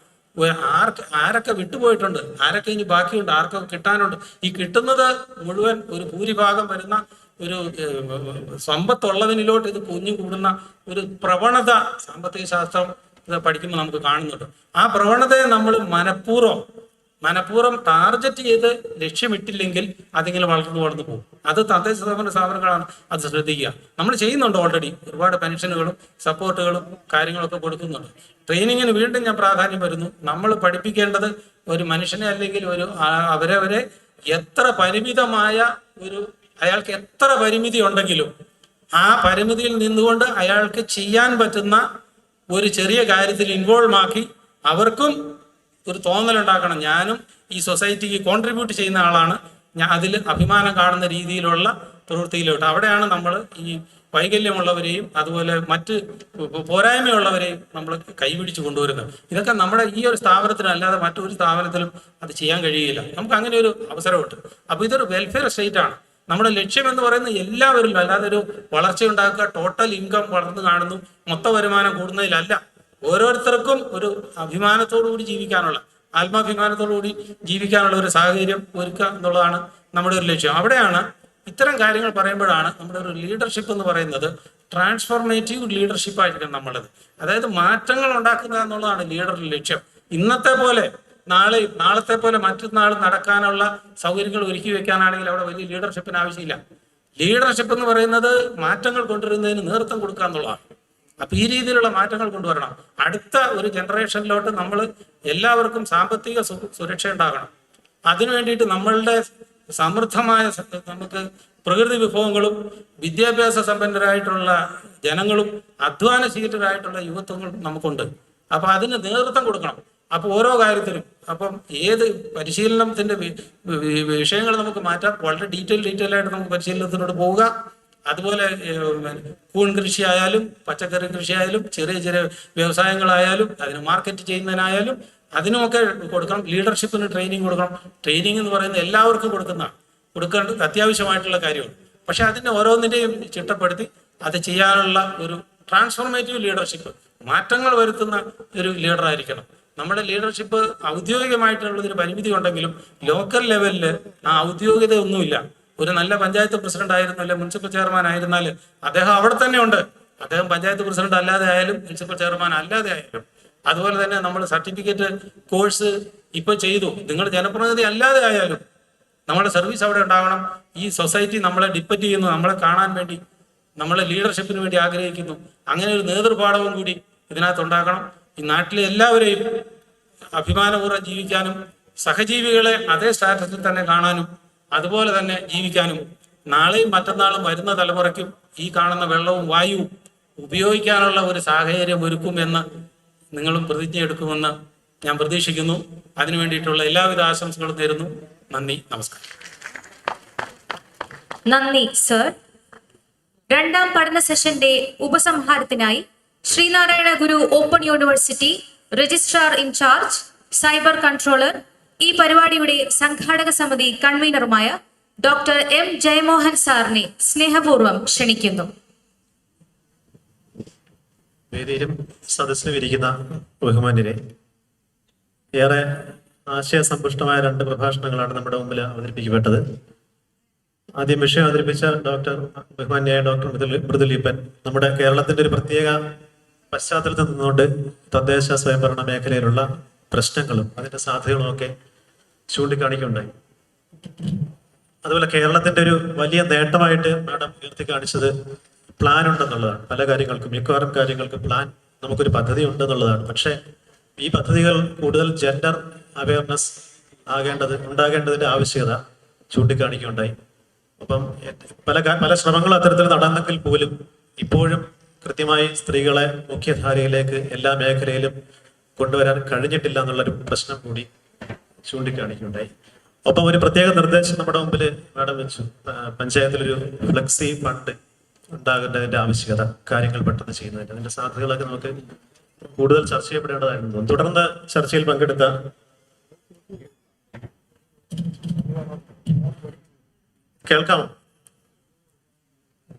ആരൊക്കെ വിട്ടുപോയിട്ടുണ്ട്, ആരൊക്കെ ഇനി ബാക്കിയുണ്ട്, ആർക്കൊക്കെ കിട്ടാനുണ്ട്. ഈ കിട്ടുന്നത് മുഴുവൻ ഒരു ഭൂരിഭാഗം വരുന്ന ഒരു സമ്പത്തുള്ളതിനിലോട്ട് ഇത് കുഞ്ഞു കൂടുന്ന ഒരു പ്രവണത സാമ്പത്തിക ശാസ്ത്രം പഠിക്കുമ്പോൾ നമുക്ക് കാണുന്നുണ്ട്. ആ പ്രവണതയെ നമ്മൾ മനഃപൂർവ്വം ടാർഗറ്റ് ചെയ്ത് ലക്ഷ്യമിട്ടില്ലെങ്കിൽ അതിങ്ങനെ വളർന്നു പോകും. അത് തദ്ദേശ സ്വയംഭരണ സ്ഥാപനങ്ങളാണ് അത് ശ്രദ്ധിക്കുക. നമ്മൾ ചെയ്യുന്നുണ്ട് ഓൾറെഡി. ഒരുപാട് പെൻഷനുകളും സപ്പോർട്ടുകളും കാര്യങ്ങളൊക്കെ കൊടുക്കുന്നുണ്ട്. ട്രെയിനിങ്ങിന് വീണ്ടും ഞാൻ പ്രാധാന്യം വരുന്നു. നമ്മൾ പഠിപ്പിക്കേണ്ടത് ഒരു മനുഷ്യനെ അല്ലെങ്കിൽ അവരവരെ എത്ര പരിമിതമായ അയാൾക്ക് എത്ര പരിമിതി ഉണ്ടെങ്കിലും ആ പരിമിതിയിൽ നിന്നുകൊണ്ട് അയാൾക്ക് ചെയ്യാൻ പറ്റുന്ന ഒരു ചെറിയ കാര്യത്തിൽ ഇൻവോൾവ് ആക്കി അവർക്കും ഒരു തോന്നലുണ്ടാക്കണം. ഞാനും ഈ സൊസൈറ്റിക്ക് കോൺട്രിബ്യൂട്ട് ചെയ്യുന്ന ആളാണ്, ഞാൻ അതിൽ അഭിമാനം കാണുന്ന രീതിയിലുള്ള പ്രവൃത്തിയിലോട്ട്. അവിടെയാണ് നമ്മൾ ഈ വൈകല്യമുള്ളവരെയും അതുപോലെ മറ്റ് പോരായ്മയുള്ളവരെയും നമ്മൾ കൈപിടിച്ച് കൊണ്ടുവരുന്നത്. ഇതൊക്കെ നമ്മുടെ ഈ ഒരു സ്ഥാപനത്തിനും അല്ലാതെ മറ്റൊരു സ്ഥാപനത്തിലും അത് ചെയ്യാൻ കഴിയില്ല. നമുക്ക് അങ്ങനെ ഒരു അവസരമുണ്ട്. അപ്പോൾ ഇതൊരു വെൽഫെയർ സ്റ്റേറ്റ് ആണ്. നമ്മുടെ ലക്ഷ്യം എന്ന് പറയുന്നത് എല്ലാവരിലും, അല്ലാതെ ഒരു വളർച്ച ഉണ്ടാക്കുക, ടോട്ടൽ ഇൻകം വളർന്നു കാണുന്നു, മൊത്ത വരുമാനം കൂടുന്നതിലല്ല. ഓരോരുത്തർക്കും ഒരു അഭിമാനത്തോടുകൂടി ജീവിക്കാനുള്ള, ആത്മാഭിമാനത്തോടുകൂടി ജീവിക്കാനുള്ള ഒരു സാഹചര്യം ഒരുക്കുക എന്നുള്ളതാണ് നമ്മുടെ ഒരു ലക്ഷ്യം. അവിടെയാണ് ഇത്തരം കാര്യങ്ങൾ പറയുമ്പോഴാണ് നമ്മുടെ ഒരു ലീഡർഷിപ്പ് എന്ന് പറയുന്നത് ട്രാൻസ്ഫോർമേറ്റീവ് ലീഡർഷിപ്പ് ആയിരിക്കണം നമ്മളത്. അതായത് മാറ്റങ്ങൾ ഉണ്ടാക്കുക എന്നുള്ളതാണ് ലീഡറുടെ ലക്ഷ്യം. ഇന്നത്തെ പോലെ നാളത്തെ പോലെ മറ്റന്നാൾ നടക്കാനുള്ള സൗകര്യങ്ങൾ ഒരുക്കി വെക്കാനാണെങ്കിൽ അവിടെ വലിയ ലീഡർഷിപ്പിന് ആവശ്യമില്ല. ലീഡർഷിപ്പ് എന്ന് പറയുന്നത് മാറ്റങ്ങൾ കൊണ്ടുവരുന്നതിന് നേതൃത്വം കൊടുക്കുക എന്നുള്ളതാണ്. അപ്പൊ ഈ രീതിയിലുള്ള മാറ്റങ്ങൾ കൊണ്ടുവരണം. അടുത്ത ഒരു ജനറേഷനിലോട്ട് നമ്മൾ എല്ലാവർക്കും സാമ്പത്തിക സുരക്ഷ ഉണ്ടാകണം. അതിനു വേണ്ടിയിട്ട് നമ്മളുടെ സമൃദ്ധമായ നമുക്ക് പ്രകൃതി വിഭവങ്ങളും വിദ്യാഭ്യാസ സമ്പന്നരായിട്ടുള്ള ജനങ്ങളും അധ്വാനശീലരായിട്ടുള്ള യുവത്വങ്ങളും നമുക്കുണ്ട്. അപ്പൊ അതിന് നേതൃത്വം കൊടുക്കണം. അപ്പൊ ഓരോ കാര്യത്തിലും അപ്പം ഏത് പരിശീലനത്തിന്റെ വിഷയങ്ങൾ നമുക്ക് മാറ്റാം. വളരെ ഡീറ്റെയിൽ ആയിട്ട് നമുക്ക് പരിശീലനത്തിനോട് പോവുക. അതുപോലെ കൂൺ കൃഷി ആയാലും പച്ചക്കറി കൃഷി ആയാലും ചെറിയ വ്യവസായങ്ങളായാലും അതിന് മാർക്കറ്റ് ചെയ്യുന്നതിനായാലും അതിനുമൊക്കെ കൊടുക്കണം. ലീഡർഷിപ്പിന് ട്രെയിനിങ് കൊടുക്കണം. ട്രെയിനിങ് എന്ന് പറയുന്നത് എല്ലാവർക്കും കൊടുക്കേണ്ടത് അത്യാവശ്യമായിട്ടുള്ള കാര്യമാണ്. പക്ഷെ അതിൻ്റെ ഓരോന്നിൻ്റെയും ചിട്ടപ്പെടുത്തി അത് ചെയ്യാനുള്ള ഒരു ട്രാൻസ്ഫോർമേറ്റീവ് ലീഡർഷിപ്പ്, മാറ്റങ്ങൾ വരുത്തുന്ന ഒരു ലീഡറായിരിക്കണം. നമ്മുടെ ലീഡർഷിപ്പ് ഔദ്യോഗികമായിട്ടുള്ളതിന് പരിമിതി ഉണ്ടെങ്കിലും ലോക്കൽ ലെവലിൽ ആ ഔദ്യോഗികത ഒന്നുമില്ല. ഒരു നല്ല പഞ്ചായത്ത് പ്രസിഡന്റ് ആയിരുന്നു, അല്ലെ മുനിസിപ്പൽ ചെയർമാൻ ആയിരുന്നാൽ അദ്ദേഹം അവിടെ തന്നെ ഉണ്ട്. അദ്ദേഹം പഞ്ചായത്ത് പ്രസിഡന്റ് അല്ലാതെ ആയാലും മുനിസിപ്പൽ ചെയർമാൻ അല്ലാതെ ആയാലും, അതുപോലെ തന്നെ നമ്മൾ സർട്ടിഫിക്കറ്റ് കോഴ്സ് ഇപ്പൊ ചെയ്തു. നിങ്ങൾ ജനപ്രതിനിധി അല്ലാതെ ആയാലും നമ്മുടെ സർവീസ് അവിടെ ഉണ്ടാകണം. ഈ സൊസൈറ്റി നമ്മളെ ഡിപ്പെൻഡ് ചെയ്യുന്നു, നമ്മളെ കാണാൻ വേണ്ടി, നമ്മളെ ലീഡർഷിപ്പിന് വേണ്ടി ആഗ്രഹിക്കുന്നു. അങ്ങനെ ഒരു നേതൃപാഠവും കൂടി ഇതിനകത്ത് ഉണ്ടാക്കണം. ഈ നാട്ടിലെ എല്ലാവരെയും അഭിമാനപൂർവ്വം ജീവിക്കാനും സഹജീവികളെ അതേ സ്റ്റാറ്റസിൽ തന്നെ കാണാനും അതുപോലെ തന്നെ ജീവിക്കാനും നാളെയും മറ്റന്നാളും വരുന്ന തലമുറയ്ക്കും ഈ കാണുന്ന വെള്ളവും വായുവും ഉപയോഗിക്കാനുള്ള ഒരു സാഹചര്യം ഒരുക്കുമെന്ന് നിങ്ങളും പ്രതിജ്ഞ എടുക്കുമെന്ന് ഞാൻ പ്രതീക്ഷിക്കുന്നു. അതിനു വേണ്ടിയിട്ടുള്ള എല്ലാവിധ ആശംസകളും നേരുന്നു. നന്ദി, നമസ്കാരം. നന്ദി സർ. രണ്ടാം പഠന സെഷന്റെ ഉപസംഹാരത്തിനായി Sreenarayana Guru open university registrar in charge, cyber controller, ഈ പരിപാടിയുടെ സംഘാടക സമിതി കൺവീനറുമായ ഡോക്ടർ എം ജയമോഹൻ സാറിനെ സ്നേഹപൂർവ്വം ക്ഷണിക്കുന്നു. വേദിയിലും സദസ്സിലും ഇരിക്കുന്ന ബഹുമാന്യരെ, ഏറെ ആശയസമ്പുഷ്ടമായ 2 പ്രഭാഷണങ്ങളാണ് നമ്മുടെ മുമ്പിൽ അവതരിപ്പിക്കപ്പെട്ടത്. ആദ്യം വിഷയം അവതരിപ്പിച്ച ബഹുമാന്യായ ഡോക്ടർ മൃദുലീപൻ നമ്മുടെ കേരളത്തിന്റെ ഒരു പ്രത്യേക പശ്ചാത്തലത്തിൽ നിന്നുകൊണ്ട് തദ്ദേശ സ്വയംഭരണ മേഖലയിലുള്ള പ്രശ്നങ്ങളും അതിന്റെ സാധ്യതകളും ഒക്കെ ചൂണ്ടിക്കാണിക്കുകയുണ്ടായി. അതുപോലെ കേരളത്തിന്റെ ഒരു വലിയ നേട്ടമായിട്ട് മാഡം ഉയർത്തി കാണിച്ചത് പ്ലാൻ ഉണ്ടെന്നുള്ളതാണ്. പല കാര്യങ്ങൾക്കും, മിക്കവാറും കാര്യങ്ങൾക്ക് പ്ലാൻ, നമുക്കൊരു പദ്ധതി ഉണ്ടെന്നുള്ളതാണ്. പക്ഷെ ഈ പദ്ധതികൾ കൂടുതൽ ജെൻഡർ അവയർനെസ് ഉണ്ടാകേണ്ടതിന്റെ ആവശ്യകത ചൂണ്ടിക്കാണിക്കുകയുണ്ടായി. അപ്പം പല ശ്രമങ്ങളും അത്തരത്തിൽ നടന്നെങ്കിൽ പോലും ഇപ്പോഴും കൃത്യമായി സ്ത്രീകളെ മുഖ്യധാരയിലേക്ക് എല്ലാ മേഖലയിലും കൊണ്ടുവരാൻ കഴിഞ്ഞിട്ടില്ല എന്നുള്ളൊരു പ്രശ്നം കൂടി ചൂണ്ടിക്കാണിക്കുകയുണ്ടായി. ഒപ്പം ഒരു പ്രത്യേക നിർദ്ദേശം നമ്മുടെ മുമ്പിൽ മാഡം വെച്ചു, പഞ്ചായത്തിലൊരു ഫ്ലെക്സി ഫണ്ട് ഉണ്ടാകേണ്ടതിന്റെ ആവശ്യകത, കാര്യങ്ങൾ പെട്ടെന്ന് ചെയ്യുന്നതിന് അതിന്റെ സാധ്യതകളൊക്കെ നമുക്ക് കൂടുതൽ ചർച്ച ചെയ്യപ്പെടേണ്ടതായിരുന്നു. തുടർന്ന് ചർച്ചയിൽ പങ്കെടുത്ത കേൾക്കാമോ?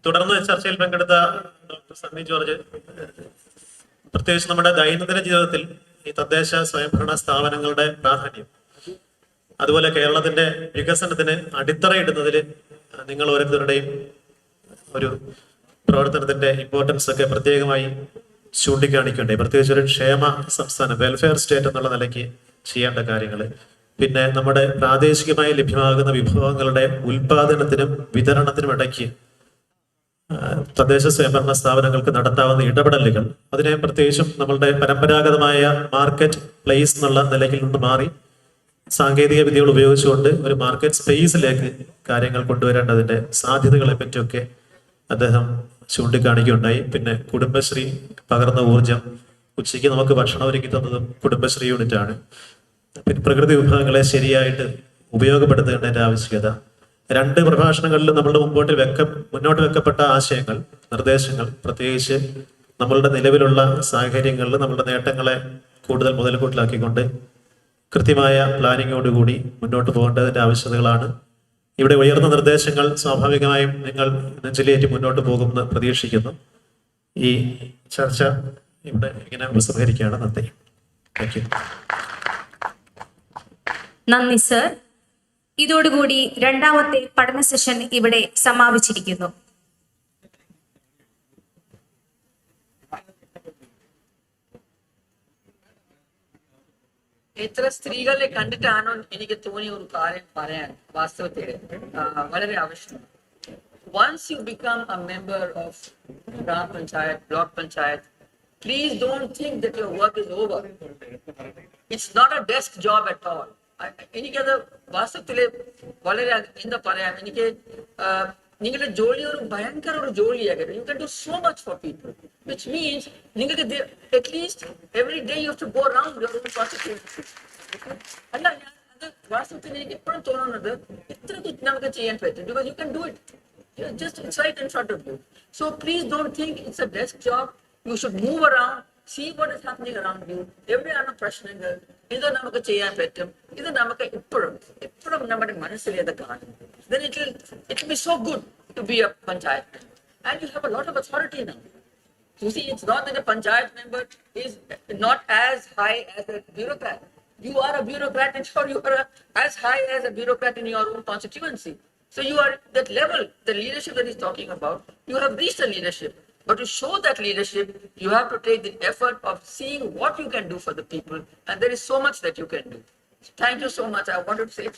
തുടർന്ന് ചർച്ചയിൽ പങ്കെടുത്ത ഡോക്ടർ സണ്ണി ജോർജ് പ്രത്യേകിച്ച് നമ്മുടെ ദൈനംദിന ജീവിതത്തിൽ ഈ തദ്ദേശ സ്വയംഭരണ സ്ഥാപനങ്ങളുടെ പ്രാധാന്യം, അതുപോലെ കേരളത്തിന്റെ വികസനത്തിന് അടിത്തറയിടുന്നതിൽ നിങ്ങൾ ഓരോരുത്തരുടെയും ഒരു പ്രവർത്തനത്തിന്റെ ഇമ്പോർട്ടൻസ് ഒക്കെ പ്രത്യേകമായി ചൂണ്ടിക്കാണിക്കേണ്ടേ. പ്രത്യേകിച്ച് ഒരു ക്ഷേമ സംസ്ഥാനം, വെൽഫെയർ സ്റ്റേറ്റ് എന്നുള്ള നിലയ്ക്ക് ചെയ്യേണ്ട കാര്യങ്ങൾ, പിന്നെ നമ്മുടെ പ്രാദേശികമായി ലഭ്യമാകുന്ന വിഭവങ്ങളുടെ ഉൽപാദനത്തിനും വിതരണത്തിനും ഇടയ്ക്ക് തദ്ദേശ സ്വയംഭരണ സ്ഥാപനങ്ങൾക്ക് നടത്താവുന്ന ഇടപെടലുകൾ, അതിനെ പ്രത്യേകിച്ചും നമ്മളുടെ പരമ്പരാഗതമായ മാർക്കറ്റ് പ്ലേസ് എന്നുള്ള നിലയിൽ നിന്ന് മാറി സാങ്കേതിക വിദ്യകൾ ഉപയോഗിച്ചുകൊണ്ട് ഒരു മാർക്കറ്റ് സ്പേസിലേക്ക് കാര്യങ്ങൾ കൊണ്ടുവരേണ്ടതിന്റെ സാധ്യതകളെ പറ്റിയൊക്കെ അദ്ദേഹം ചൂണ്ടിക്കാണിക്കുകയുണ്ടായി. പിന്നെ കുടുംബശ്രീ പകർന്ന ഊർജം, ഉച്ചയ്ക്ക് നമുക്ക് ഭക്ഷണം ഒരുക്കി തന്നതും കുടുംബശ്രീ യൂണിറ്റാണ്. പിന്നെ പ്രകൃതി വിഭവങ്ങളെ ശരിയായിട്ട് ഉപയോഗപ്പെടുത്തേണ്ടതിന്റെ ആവശ്യകത, 2 പ്രഭാഷണങ്ങളിലും നമ്മളുടെ മുന്നോട്ട് വെക്കപ്പെട്ട ആശയങ്ങൾ, നിർദ്ദേശങ്ങൾ, പ്രത്യേകിച്ച് നമ്മളുടെ നിലവിലുള്ള സാഹചര്യങ്ങളിൽ നമ്മളുടെ നേട്ടങ്ങളെ കൂടുതൽ മുതൽക്കൂട്ടിലാക്കിക്കൊണ്ട് കൃത്യമായ പ്ലാനിങ്ങോടുകൂടി മുന്നോട്ട് പോകേണ്ടതിന്റെ ആവശ്യകതകളാണ്. ഇവിടെ ഉയർന്ന നിർദ്ദേശങ്ങൾ സ്വാഭാവികമായും നിങ്ങൾ നെഞ്ചിലേറ്റി മുന്നോട്ട് പോകുമെന്ന് പ്രതീക്ഷിക്കുന്നു. ഈ ചർച്ച ഇവിടെ ഇങ്ങനെ ഉപസംഹരിക്കുകയാണ്. നന്ദി. Thank you. നന്ദി സർ. ഇതോടുകൂടി രണ്ടാമത്തെ പഠന സെഷൻ ഇവിടെ സമാപിച്ചിരിക്കുന്നു. ഇത്ര സ്ത്രീകളെ കണ്ടിട്ടാണോ എനിക്ക് തോന്നിയ ഒരു കാര്യം പറയാൻ വാസ്തവത്തിൽ വളരെ ആവശ്യമാണ്. Once you become a member of Gram Panchayat, Block Panchayat, please don't think that your work is over. It's not a desk job at all. എനിക്കത് വാസ്തവത്തിൽ വളരെ എന്താ പറയാം, എനിക്ക് നിങ്ങളുടെ ജോലി ഒരു ഭയങ്കര ഒരു ജോലിയാകട്ടെ. You can do so much for people, which means നിങ്ങൾക്ക് at least every day you have to go around your own constituency. അല്ല, ഞാൻ അത് വാസ്തവത്തിൽ എനിക്ക് എപ്പോഴും തോന്നുന്നത് ഇത്രയ്ക്ക് നമുക്ക് ചെയ്യാൻ പറ്റും. Because you can do it, just it's right in front of you. So please don't think it's a desk job. You should move around, see what is happening around you. എവിടെയാണ് പ്രശ്നങ്ങൾ, ഇത് നമുക്ക് ചെയ്യാൻ പറ്റും, ഇത് നമുക്ക് എപ്പോഴും നമ്മുടെ മനസ്സിൽ ഇത് കാണും. Then it will be so good to be a panchayat member, and you have a lot of authority now. You see, it's not that a panchayat member is not as high as a bureaucrat. You are a bureaucrat, and sure you are as high as a bureaucrat in your own constituency. So you are that level, the leadership that he's talking about, you have reached the leadership. But to show that leadership, you have to take the effort of seeing what you can do for the people. And there is so much that you can do. Thank you so much. I wanted to say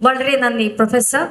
വളരെ നന്ദി പ്രൊഫസർ.